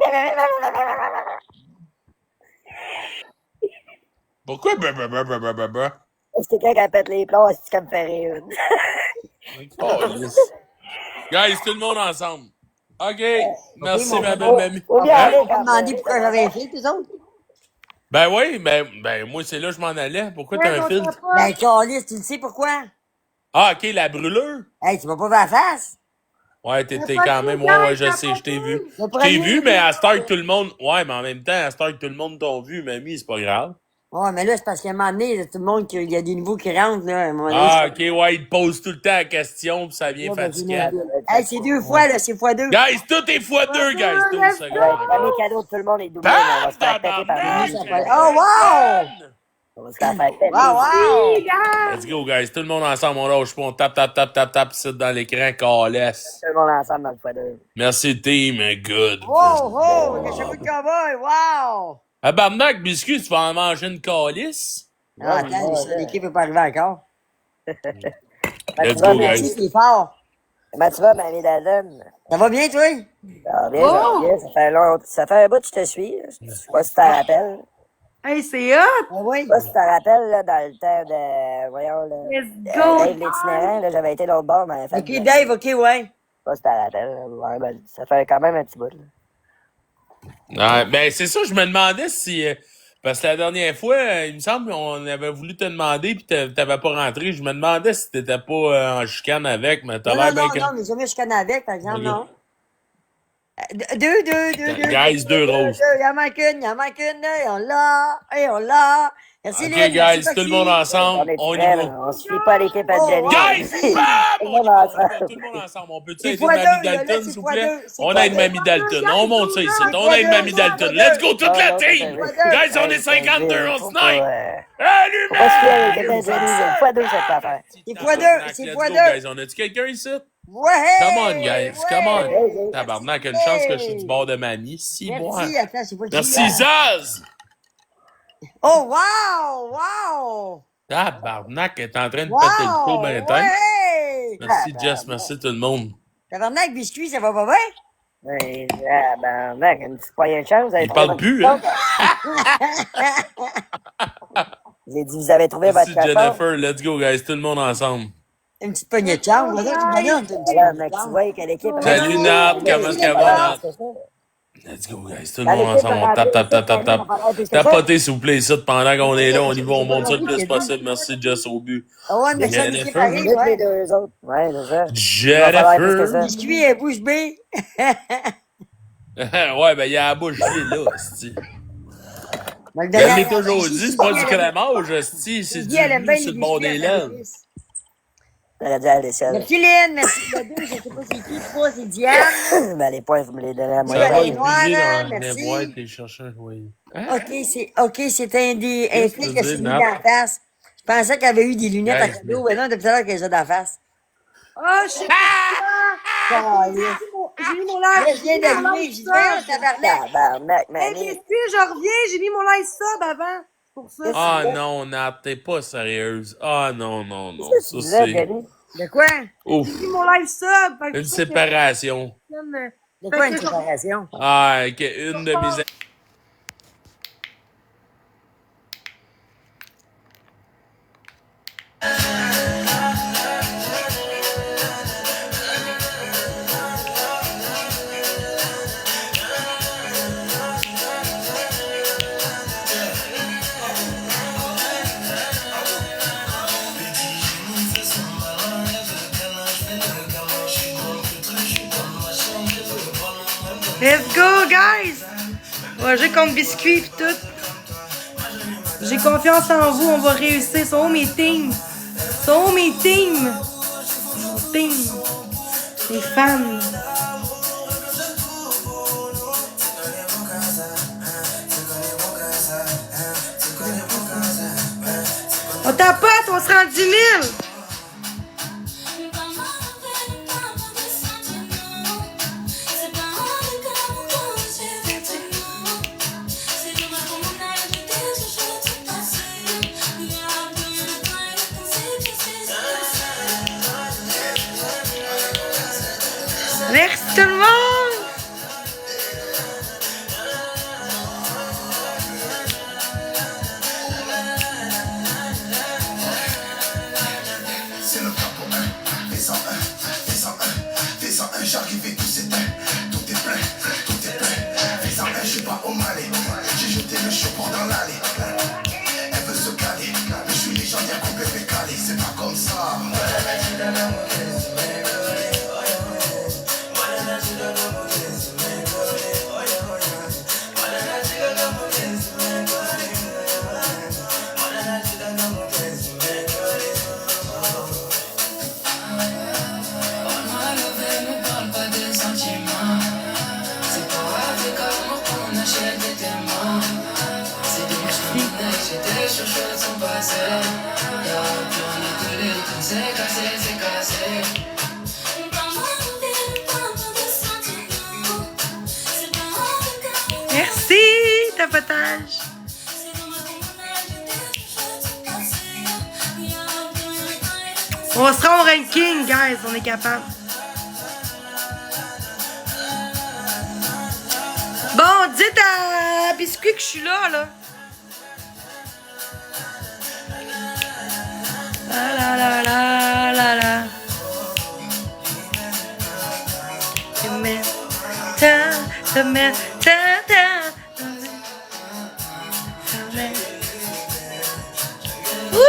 Pourquoi blablabla? Est-ce que quelqu'un qui pète les plombs, est-ce que tu me fais rire? Oh, yes. Guys, tout le monde ensemble. OK. Merci, mon ma frère. belle mamie. On Hein? m'a demandé pourquoi j'avais fait, puis autres. Ben oui, ben moi, c'est là que je m'en allais. Pourquoi t'as un filtre? Ben, Carlis, tu le sais pourquoi? Ah, OK, la brûlure? Hey, tu m'as pas vu la face? Ouais, t'étais quand même... Ouais, je sais, je t'ai vu. Je t'ai vu, mais à cette heure que tout le monde... Ouais, mais en même temps, à cette heure que tout le monde t'a vu, mamie, c'est pas grave. Ouais, mais là, c'est parce qu'à un moment donné, là, tout le monde, il y a des nouveaux qui rentrent, là. À un moment donné, Ah, OK, ouais, il te pose tout le temps la question, puis ça vient Ouais, ben, fatigant. hey, c'est 2 fois, là, c'est fois 2. Guys, tout est x2, guys. 12 secondes. Les cadeaux de tout le monde est doublé, mais on va se faire péter par lui. Oh, wow! On va se faire péter. Wow! Let's go, guys. Tout le monde ensemble, on lâche pas. On tape, ici dans l'écran, calesse. Tout le monde ensemble dans le x2. Merci, team. Good. Wow, wow! Le chapeau de cowboy, wow! Ah, barnac, biscuit, tu vas en manger une calice? Non, attends, l'équipe n'est pas arrivée encore. Let's go, Merci, guys. c'est fort. Comment tu vas, mamie Dalton? Ça va bien, toi? Ça va bien, ça va bien. Ça fait un bout que je te suis. Je sais pas si tu t'en rappelles. Hey, c'est hot! Ah oui? Je sais pas si tu t'en rappelles, là, dans le temps de... Voyons, là. Let's go! Dave l'itinérant, là, j'avais été l'autre bord, mais... Ok, Dave, ok, ouais. Je sais pas si tu t'en rappelles. Là. Ouais, ben, ça fait quand même un petit bout, là. Ah, ben, c'est ça, je me demandais si... parce que la dernière fois, il me semble qu'on avait voulu te demander puis t'avais pas rentré. Je me demandais si t'étais pas en chicane avec, mais t'as Non, l'air non, bien... non, mais jamais je connais avec, par exemple, Ok. non. Deux. Guys, deux roses. Il en manque une, et on l'a. Merci, Ok, Lynn, guys, merci, tout le monde Maxime. ensemble, on y va. On se fie pas à l'équipe à Jenny. Guys, bam! Tout le On monde y va, ensemble. tout le monde ensemble. On peut-tu C'est aider fois Mamie deux, là, Dalton, c'est s'il vous fois plaît? deux, c'est On fois aide deux. Mamie Dalton. On monte ça ici. C'est On fois aide deux, Mamie c'est Dalton. fois Let's deux. go, toute la team! Guys, on est 52, on snipe! Faut pas se fier à l'équipe à Allumez! Jenny. Fois deux, cette affaire. C'est fois deux, c'est Let's fois go, deux. guys. On a-tu quelqu'un ici? Ouais! Come on, guys. Come on. Ouais. Tabarnak, une chance que je suis du bord de Mamie. Si, moi. Merci, attends, c'est pas le Merci, client. Zaz! Oh, wow! Wow! Tabarnak, elle est en train de péter le coup, Wow! ben tête. Ouais! Merci, Jess. Merci, tout le monde. Tabarnak, biscuit, ça va pas bien? Ouais, ben, mec, une petite poignée de chance. Vous avez Il trouvé parle votre plus, chance. hein? J'ai dit, vous avez trouvé Merci, votre chance. Jennifer. Let's go, guys. Tout le monde ensemble. Une petite poignée de chance, voilà, tu me donnes une petite Alors, poignée mec, de tu chance. vois que l'équipe... Salut, Nat. Comment est-ce qu'elle va, Nat? Let's go, guys. Tout le monde ensemble. On tape. Tapotez, s'il vous plaît, ici, pendant qu'on est là. On y va, on monte ça le plus possible. Merci, Jess, au but. Ah ouais, mais ça, l'équipe Jennifer. arrive, Les ouais. deux autres. Ouais, c'est ça. Il va falloir plus que Jennifer. ça. Biscuit est bouche bée. Ouais, ben, il y a la bouche vide, là, c'ti. Je le Je l'ai donne à- toujours dit, c'est pas du crémage, c'ti. C'est Guy, elle aime du bien jus sur les le bord des biscuits à la lèvres. police. T'aurais dû aller seul. Merci Lynn, merci le 2, je sais pas c'est qui, 3 c'est Diane. Ben, les points, vous me les donnez à moi. Ça va les être noirs, obligé là, dans les merci. boîtes et chercher un oui. Ok, c'est un des un Qu'est-ce que flic tu qui a dis, mis Nat? dans la face. Je pensais qu'elle avait eu des lunettes à Guys, cadeau, mais non, depuis tout à l'heure qu'elle a dans la face. Oh, je sais pas! Caliste. J'ai mis mon live. Je viens d'arriver, j'ai dit, voyons, tabarnak. Tabarnak, Hey, mamie. biscuit, je reviens, j'ai mis mon live sub avant. C'est pour ça. Ah non, Nat, t'es pas sérieuse. Ah non, non, non. Tu Ça, disais, c'est. Jenny? De quoi? Ouf. J'ai mis mon live sub. Fait que Une c'est ça que- séparation. De quoi une séparation? Ah, ok, une de mes. Let's go, guys! On va jouer contre biscuit pis tout. J'ai confiance en vous, on va réussir. Sont où mes teams? Sont où mes teams? team. Les fans. On tapote, on se rend 10 000. Merci tout le monde! C'est le camp pour un, fais-en un, fais-en un, fais-en un, j'arrive et tout s'éteint, tout est plein, fais-en un, je suis pas au Mali, j'ai jeté le chapeau dans l'allée, elle veut se caler, mais je suis légendaire complet décalé, c'est pas comme ça. Merci, tapotage. On sera au ranking, guys. On est capable. Bon, dites à Biscuit que je suis là, là. La la la la la. Tu mets ta, wouhou!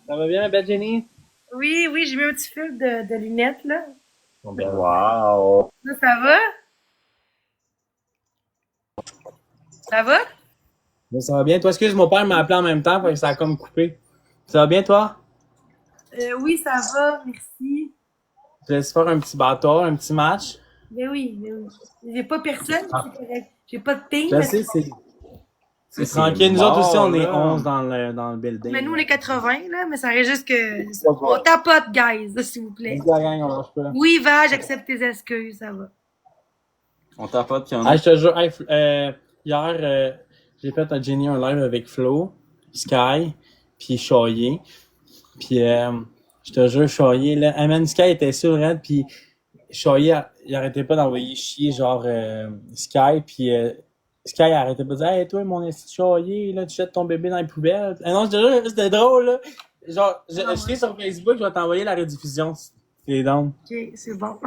Ça va bien, ma belle Jenny? Oui, oui, j'ai mis un petit fil de lunettes, là. Wow! Là, ça va? Ça va? Mais ça va bien. Toi, excuse, mon père m'a appelé en même temps, fait que ça a comme coupé. Ça va bien, toi? Oui, ça va, merci. Je laisse faire un petit bâtard, un petit match. Mais oui, mais oui. J'ai pas personne, c'est correct. J'ai pas de team. Je sais, c'est tranquille. Nous autres aussi, on est 11 dans le building. Mais nous, on est 80, là, mais ça reste juste que... On tapote, guys, là, s'il vous plaît. La gang, on lâche pas. Oui, va, j'accepte tes excuses, ça va. On tapote qu'il y en Ah, a. je te jure, hey, hier, j'ai fait à Jenny un live avec Flo, Sky, puis Choyer. Puis, je te jure, Choyer, là, hey man, Sky était sur le raid, puis Choyer, il arrêtait pas d'envoyer chier, genre, Sky, puis Sky arrêtait pas de dire « Hey, toi, mon esti Choyer, là, tu jettes ton bébé dans les poubelles. » Ah non, je te jure, c'était drôle, là. Genre, je suis sur Facebook, je vais t'envoyer la rediffusion, si t'es down. Ok, c'est bon.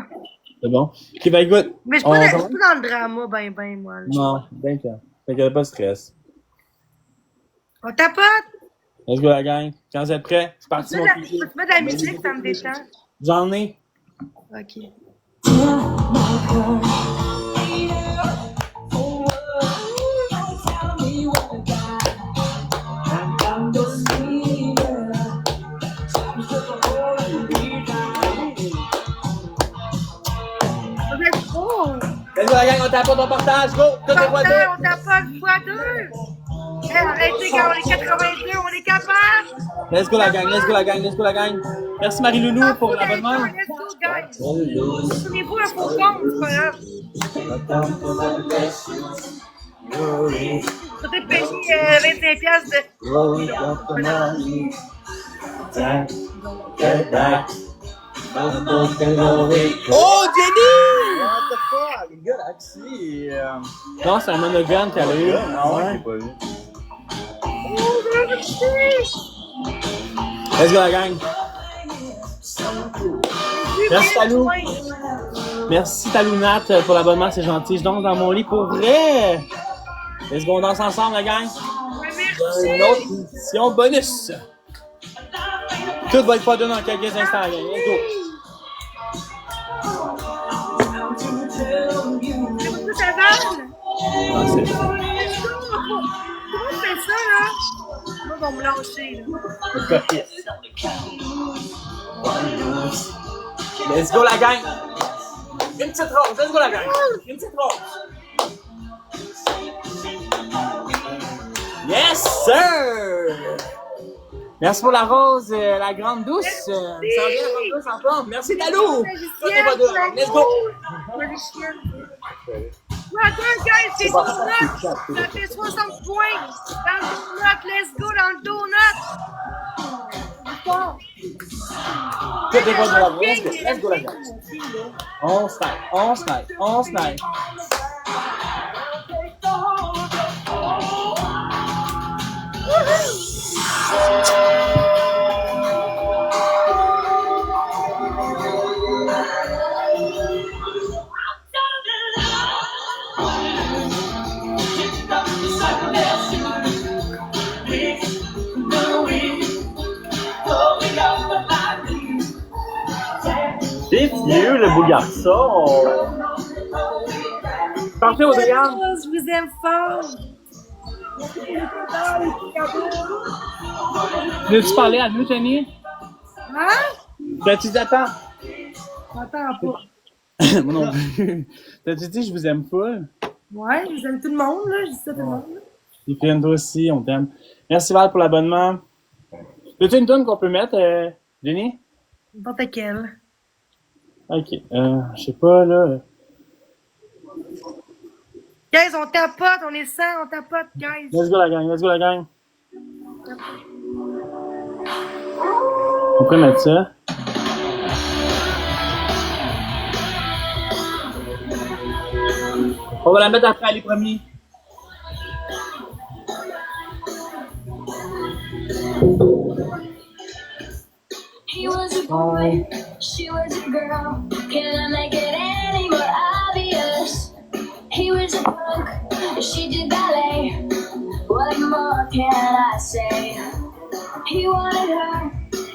C'est bon? Ok, ben écoute. Mais je suis pas dans le drama, ben, moi. Là. Non, ben calme. Fait qu'il y a pas de stress. On tapote! Let's go la gang. Quand vous êtes prêts, c'est parti mon Peux-tu mettre de la musique, ça me détend? J'en ai. Ok. Let's go la gang, on tapote, on partage, go! Tout est fois deux! On tapote fois deux! Hey, arrêtez, quand on est 82, on est capable! Let's go la gang, let's go la gang, let's go la gang! Merci Marie-Loulou pour l'abonnement! Let's go, guys! Souvenez-vous un faux compte, c'est pas grave! Vous êtes payé 25$ Oh, Jenny! What the fuck? Le gars, actually, Non, c'est un monogame qu'elle a eu. Ah ouais, j'ai pas vu. Let's go la gang! Merci, Talou. Merci, Talounat, pour l'abonnement, c'est gentil. Je danse dans mon lit pour vrai. Let's go, on danse ensemble, la gang. Une autre édition bonus. Tout va être pas donné dans quelques instants, la gang. Let's go. Ça va? Ah, c'est Comment on fait ça, là? Moi, ils vont me lâcher, là. Let's go, la gang. Une petite rose. Let's go, la gang. Une petite rose. Yes, sir! Merci pour la rose, la grande douce. Ça va bien, la grande douce en forme. Merci, Talou. Tout est pas dur. Let's go. Attends, guys, c'est donut. Ça fait 60 points. Dans le donut, let's go dans le donut. Tout est pas dur. Let's go, la gang. On snipe. C'est vieux, le beau garçon. Parfait, Audriane. Je vous aime fort. Veux-tu parler à nous, Jenny? Hein? T'as-tu dit attends? Attends pas. Moi non plus. T'as-tu dit je vous aime full? Ouais, je vous aime tout le monde, là. Je dis ça à tout le monde. Et puis toi aussi, on t'aime. Merci Val pour l'abonnement. Veux-tu une tonne qu'on peut mettre, Jenny? N'importe quelle. Ok. Je sais pas, là. Guys, on tapote, on est 100, on tapote, guys. Let's go la gang. On peut mettre ça. On va la mettre après les premiers. He was a boy, she was a girl. Can I make it any more obvious? He was a punk, she did ballet. What more can I say? He wanted her,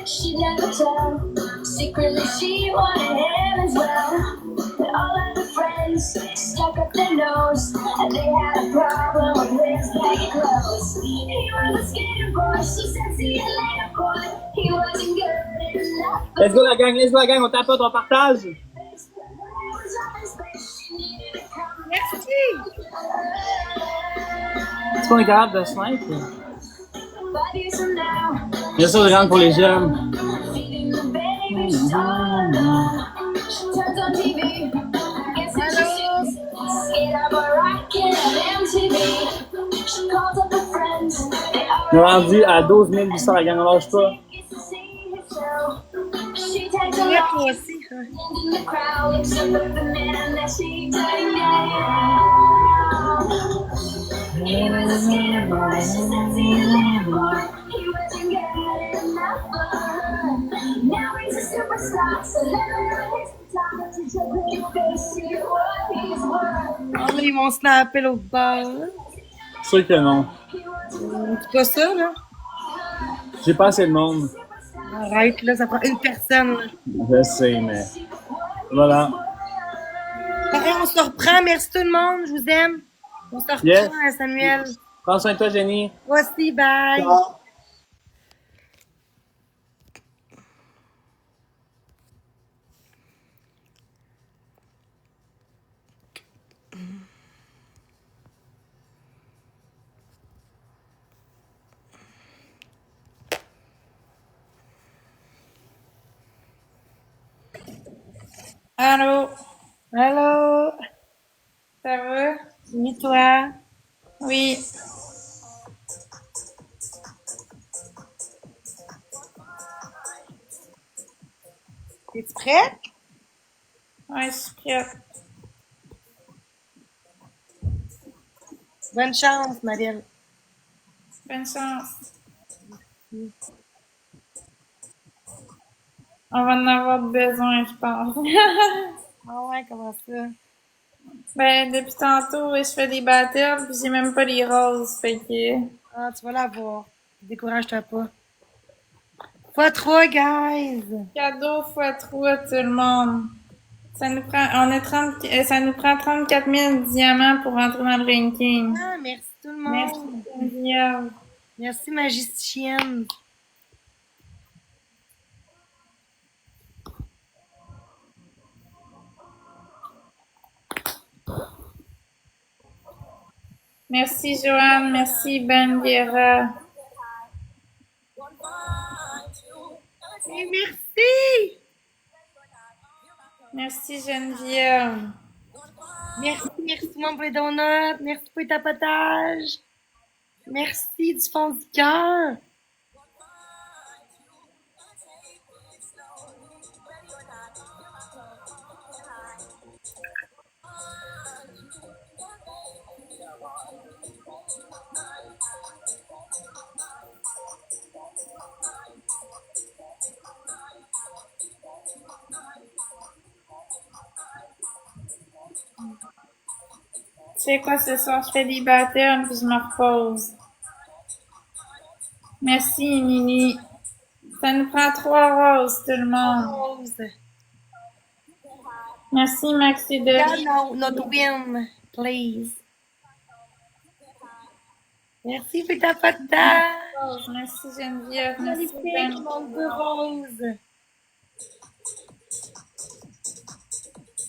she'd never tell. Secretly she wanted him as well. But all of the friends stuck up their nose, and they had a problem with his baggy clothes. He was a skater boy, she said see you later boy. He wasn't good enough. Let's go la gang, on tapote, on partage. Merci. Est-ce qu'on est capable de snipe? Bien sûr, Audriane pour les jeunes. On est rendu à 12 800, la gang, on lâche pas. Ouais, toi aussi. He was a skater boy, she said see you later boy. He wasn't good enough for her. Now he's a superstar, so let him know his time to jump in your face, see what he's worth. Oh, ils vont snapper l'autre bord. Sûr que non. C'est pas ça, là? J'ai pas assez de monde. Arrête, là, ça prend une personne. Là. Je sais, mais... Voilà. Allez, on se reprend. Merci tout le monde. Je vous aime. On se reprend, Yes. Samuel. Prends soin de toi, Jenny. Voici, bye. Ciao. Allô? Allô? Ça va? Oui, toi? Oui. Es-tu prête? Ouais, je suis prête. Bonne chance, Marielle. Bonne chance. On va en avoir besoin, je pense. Ah ouais, comment ça? Ben, depuis tantôt, je fais des battles, pis j'ai même pas les roses, fait que... Ah, tu vas l'avoir. Décourage-toi pas. Pas trop, guys! Cadeau fois 3, tout le monde. Ça nous prend, ça nous prend 34 000 diamants pour rentrer dans le ranking. Ah, merci tout le Merci, monde! Geneviève. Merci, magicienne! Merci, Joanne. Merci, Ben Guerra. Et merci! Merci, Geneviève. Merci tout le monde pour les donuts. Merci pour les tapotages. Merci du fond du cœur. Tu sais quoi ce soir? Je fais des battles puis je me repose. Merci, Nini. Ça nous prend 3 roses, tout le monde. Rose. Merci, Maxi de. No, not win, please. Merci pour ta tapotage. Merci, Geneviève. Merci, Magnifique, monde de rose.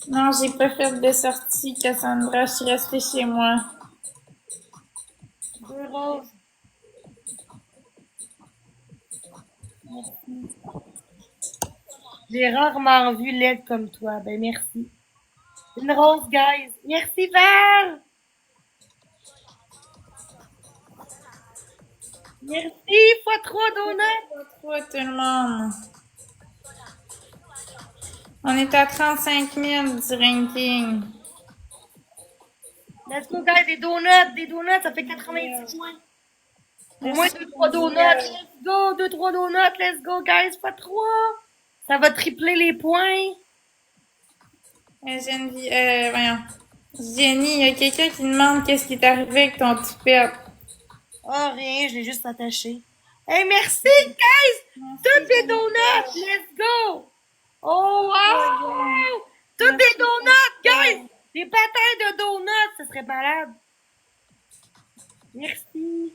Non, j'ai pas fait de sortie, Cassandra. Je suis restée chez moi. 2 roses. Merci. J'ai rarement vu l'aide comme toi. Ben, merci. Une rose, guys. Merci, Val. Merci, fois 3 donuts. Fois 3, tout le monde. On est à 35 000 du ranking. Let's go, guys. Des donuts, ça fait 90 points. Au moins 2-3 donuts. Let's go, 2-3 donuts. Let's go, guys. Fois 3. Ça va tripler les points. Voyons. Jenny, il y a quelqu'un qui demande qu'est-ce qui est arrivé avec ton toupette. Oh, rien, je l'ai juste attaché. Hey, merci, guys! Toutes les donuts! Let's go! Oh, wow! Toutes les donuts, guys! Des batailles de donuts, ça serait malade. Merci.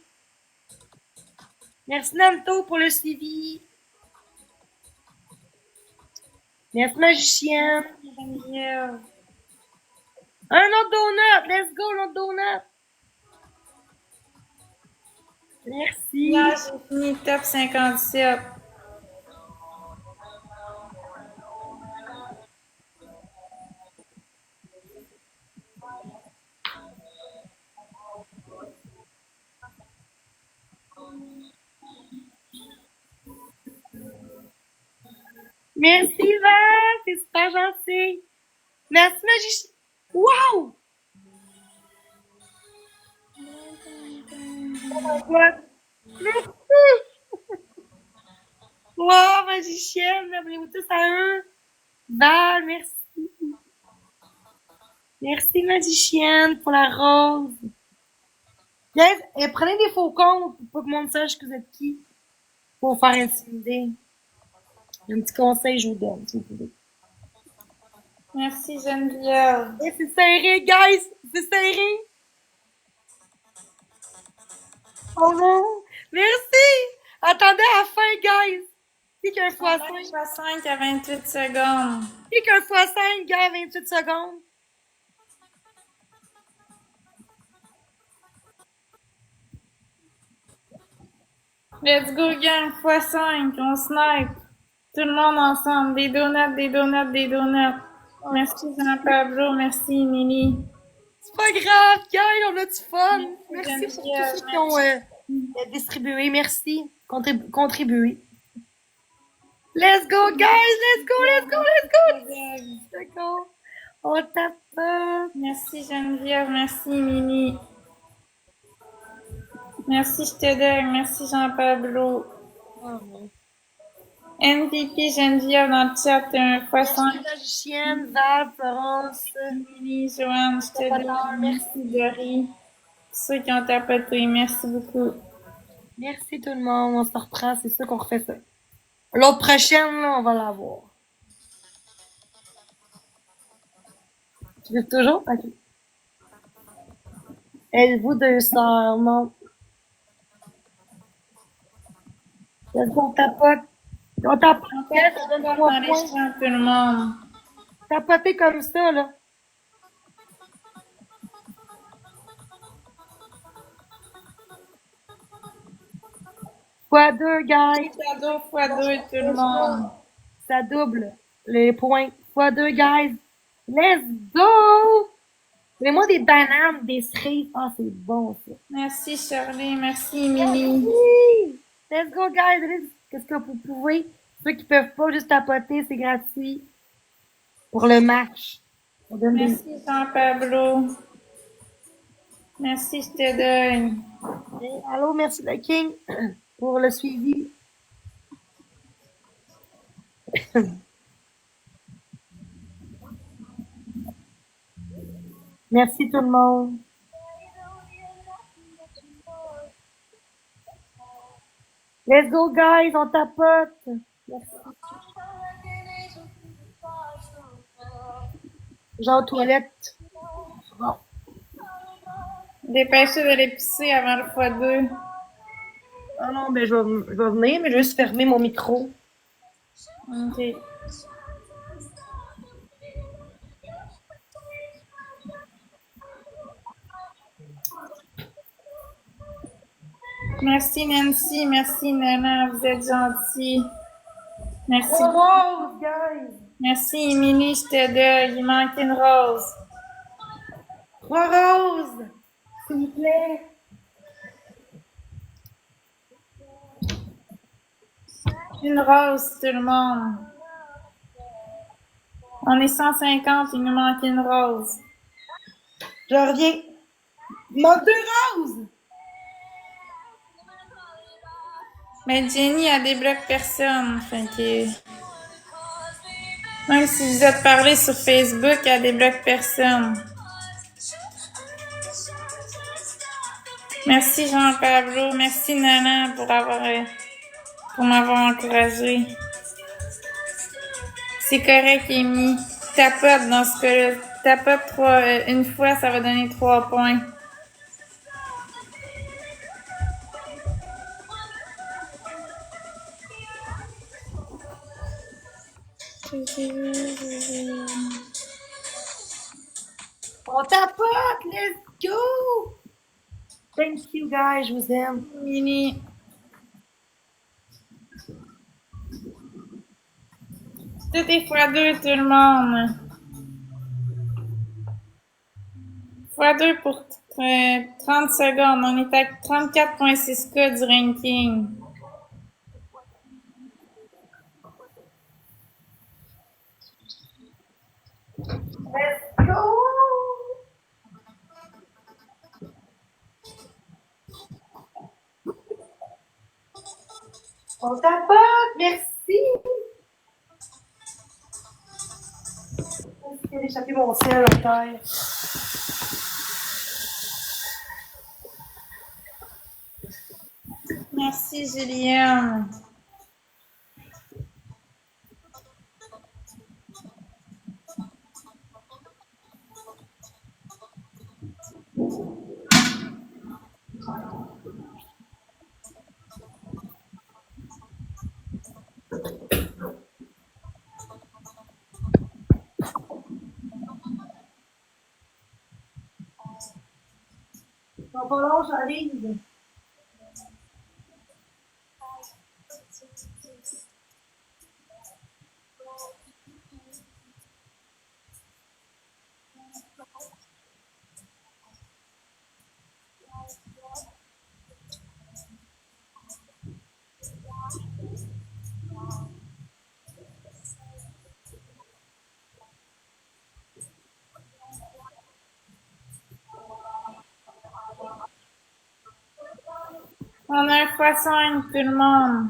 Merci, Namto, pour le suivi. Merci, magicien. Un autre donut! Let's go, l'autre donut! Merci. Là, j'ai fini top 57. Merci, Val! C'est super gentil. Merci, magicien. Wow! Oh my God! Merci! Wow, magicienne! Abonnez-vous tous à eux. Val, merci. Merci, magicienne, pour la rose. Yes, et prenez des faux comptes pour pas que le monde sache que vous êtes qui. Pour vous faire intimider. Un petit conseil, je vous donne, si vous voulez. Merci, Geneviève. Et c'est serré, guys! C'est serré! Oh non! Merci! Attendez à la fin, guys! Qui qu'un fois 5? Fois 5 à 28 secondes. Qui qu'un fois 5, gars, 28 secondes? Let's go, gang, fois 5, on snipe. Tout le monde ensemble. Des donuts, des donuts, des donuts. Merci, Jean-Pablo. Merci, Nini. C'est pas grave, guys, on a du fun. Merci Merci, pour tous ceux qui ont distribué. Merci. Contribué. Let's go, guys! Let's go, let's go, let's go! D'accord. On tape pas. Merci, Geneviève. Merci, Nini. Merci, je t'aide. Merci, Jean-Pablo. NPP, Geneviève dans le chat, un x5. Chienne, Val, Florence, Lily, Joanne, je te donne. Merci, Dory. Ceux qui ont tapoté, merci beaucoup. Merci tout le monde, on se reprend, c'est ça qu'on refait ça. L'autre prochaine, là, on va l'avoir. Tu veux toujours? Ok. Êtes-vous deux sœurs? Non. Let's go, on tapote. On tapote. Ça donne 3 Dans les points. champs, tout le monde. Tapoter comme ça, là. Fois 2, guys. Cadeau x2, tout le monde. Ça double les points. Fois 2, guys. Let's go! Donnez-moi des bananes, des cerises. Ah, c'est bon, ça. Merci, Shirley. Merci, Émilie. Merci. Let's go, guys. Donnez qu'est-ce que vous pouvez. Ceux qui peuvent pas juste tapoter, c'est gratuit. Pour le match. On donne des... Merci, Jean-Pablo. Merci, je te donne. Allô, merci le King pour le suivi. Merci tout le monde. Let's go, guys, on tapote. Merci. Genre toilette. Bon. Dépêchez de l'épicer avant le x2. Ah non, ben je vais venir, mais je vais juste fermer mon micro. Ok. Merci Nancy, merci Nana, vous êtes gentils. Merci. Rose, guys. Merci Émilie, je te donne. Il manque une rose. 3 roses, s'il vous plaît. Une rose, tout le monde. On est 150, il nous manque une rose. Je reviens. Il manque 2 roses. Mais Jenny, elle débloque personne. Fait que... Même si vous êtes parlé sur Facebook, elle débloque personne. Merci Jean-Pablo, merci Nana pour m'avoir encouragé. C'est correct, Amy. Tapote dans ce cas-là. Tapote une fois, ça va donner 3 points. On tapote, let's go! Thank you, guys, je vous aime. Mini. Tout est x2, tout le monde. x2 pour 30 secondes. On est à 34,6K du ranking. Let's go! On tapote, merci! J'ai échappé mon sel à terre. Merci, Julienne. Dans pas long, j'arrive. On a un x5, tout le monde.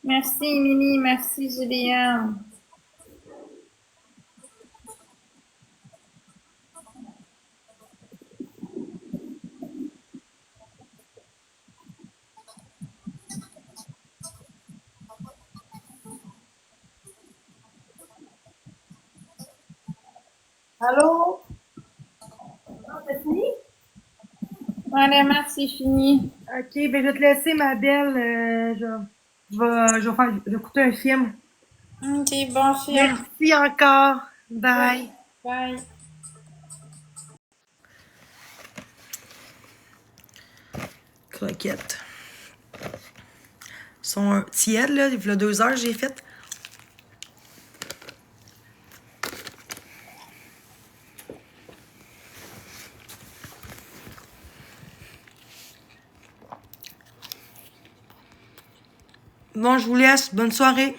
Merci, Émilie. Merci, Juliane. Allô? C'est fini? Ouais, la maths, c'est fini. Ok, ben je vais te laisser, ma belle. Je vais écouter un film. Ok, bon film. Merci encore. Bye. Bye. Croquettes. Ils sont tièdes, là. Il y a 2 heures, j'ai fait. Bon, je vous laisse. Bonne soirée.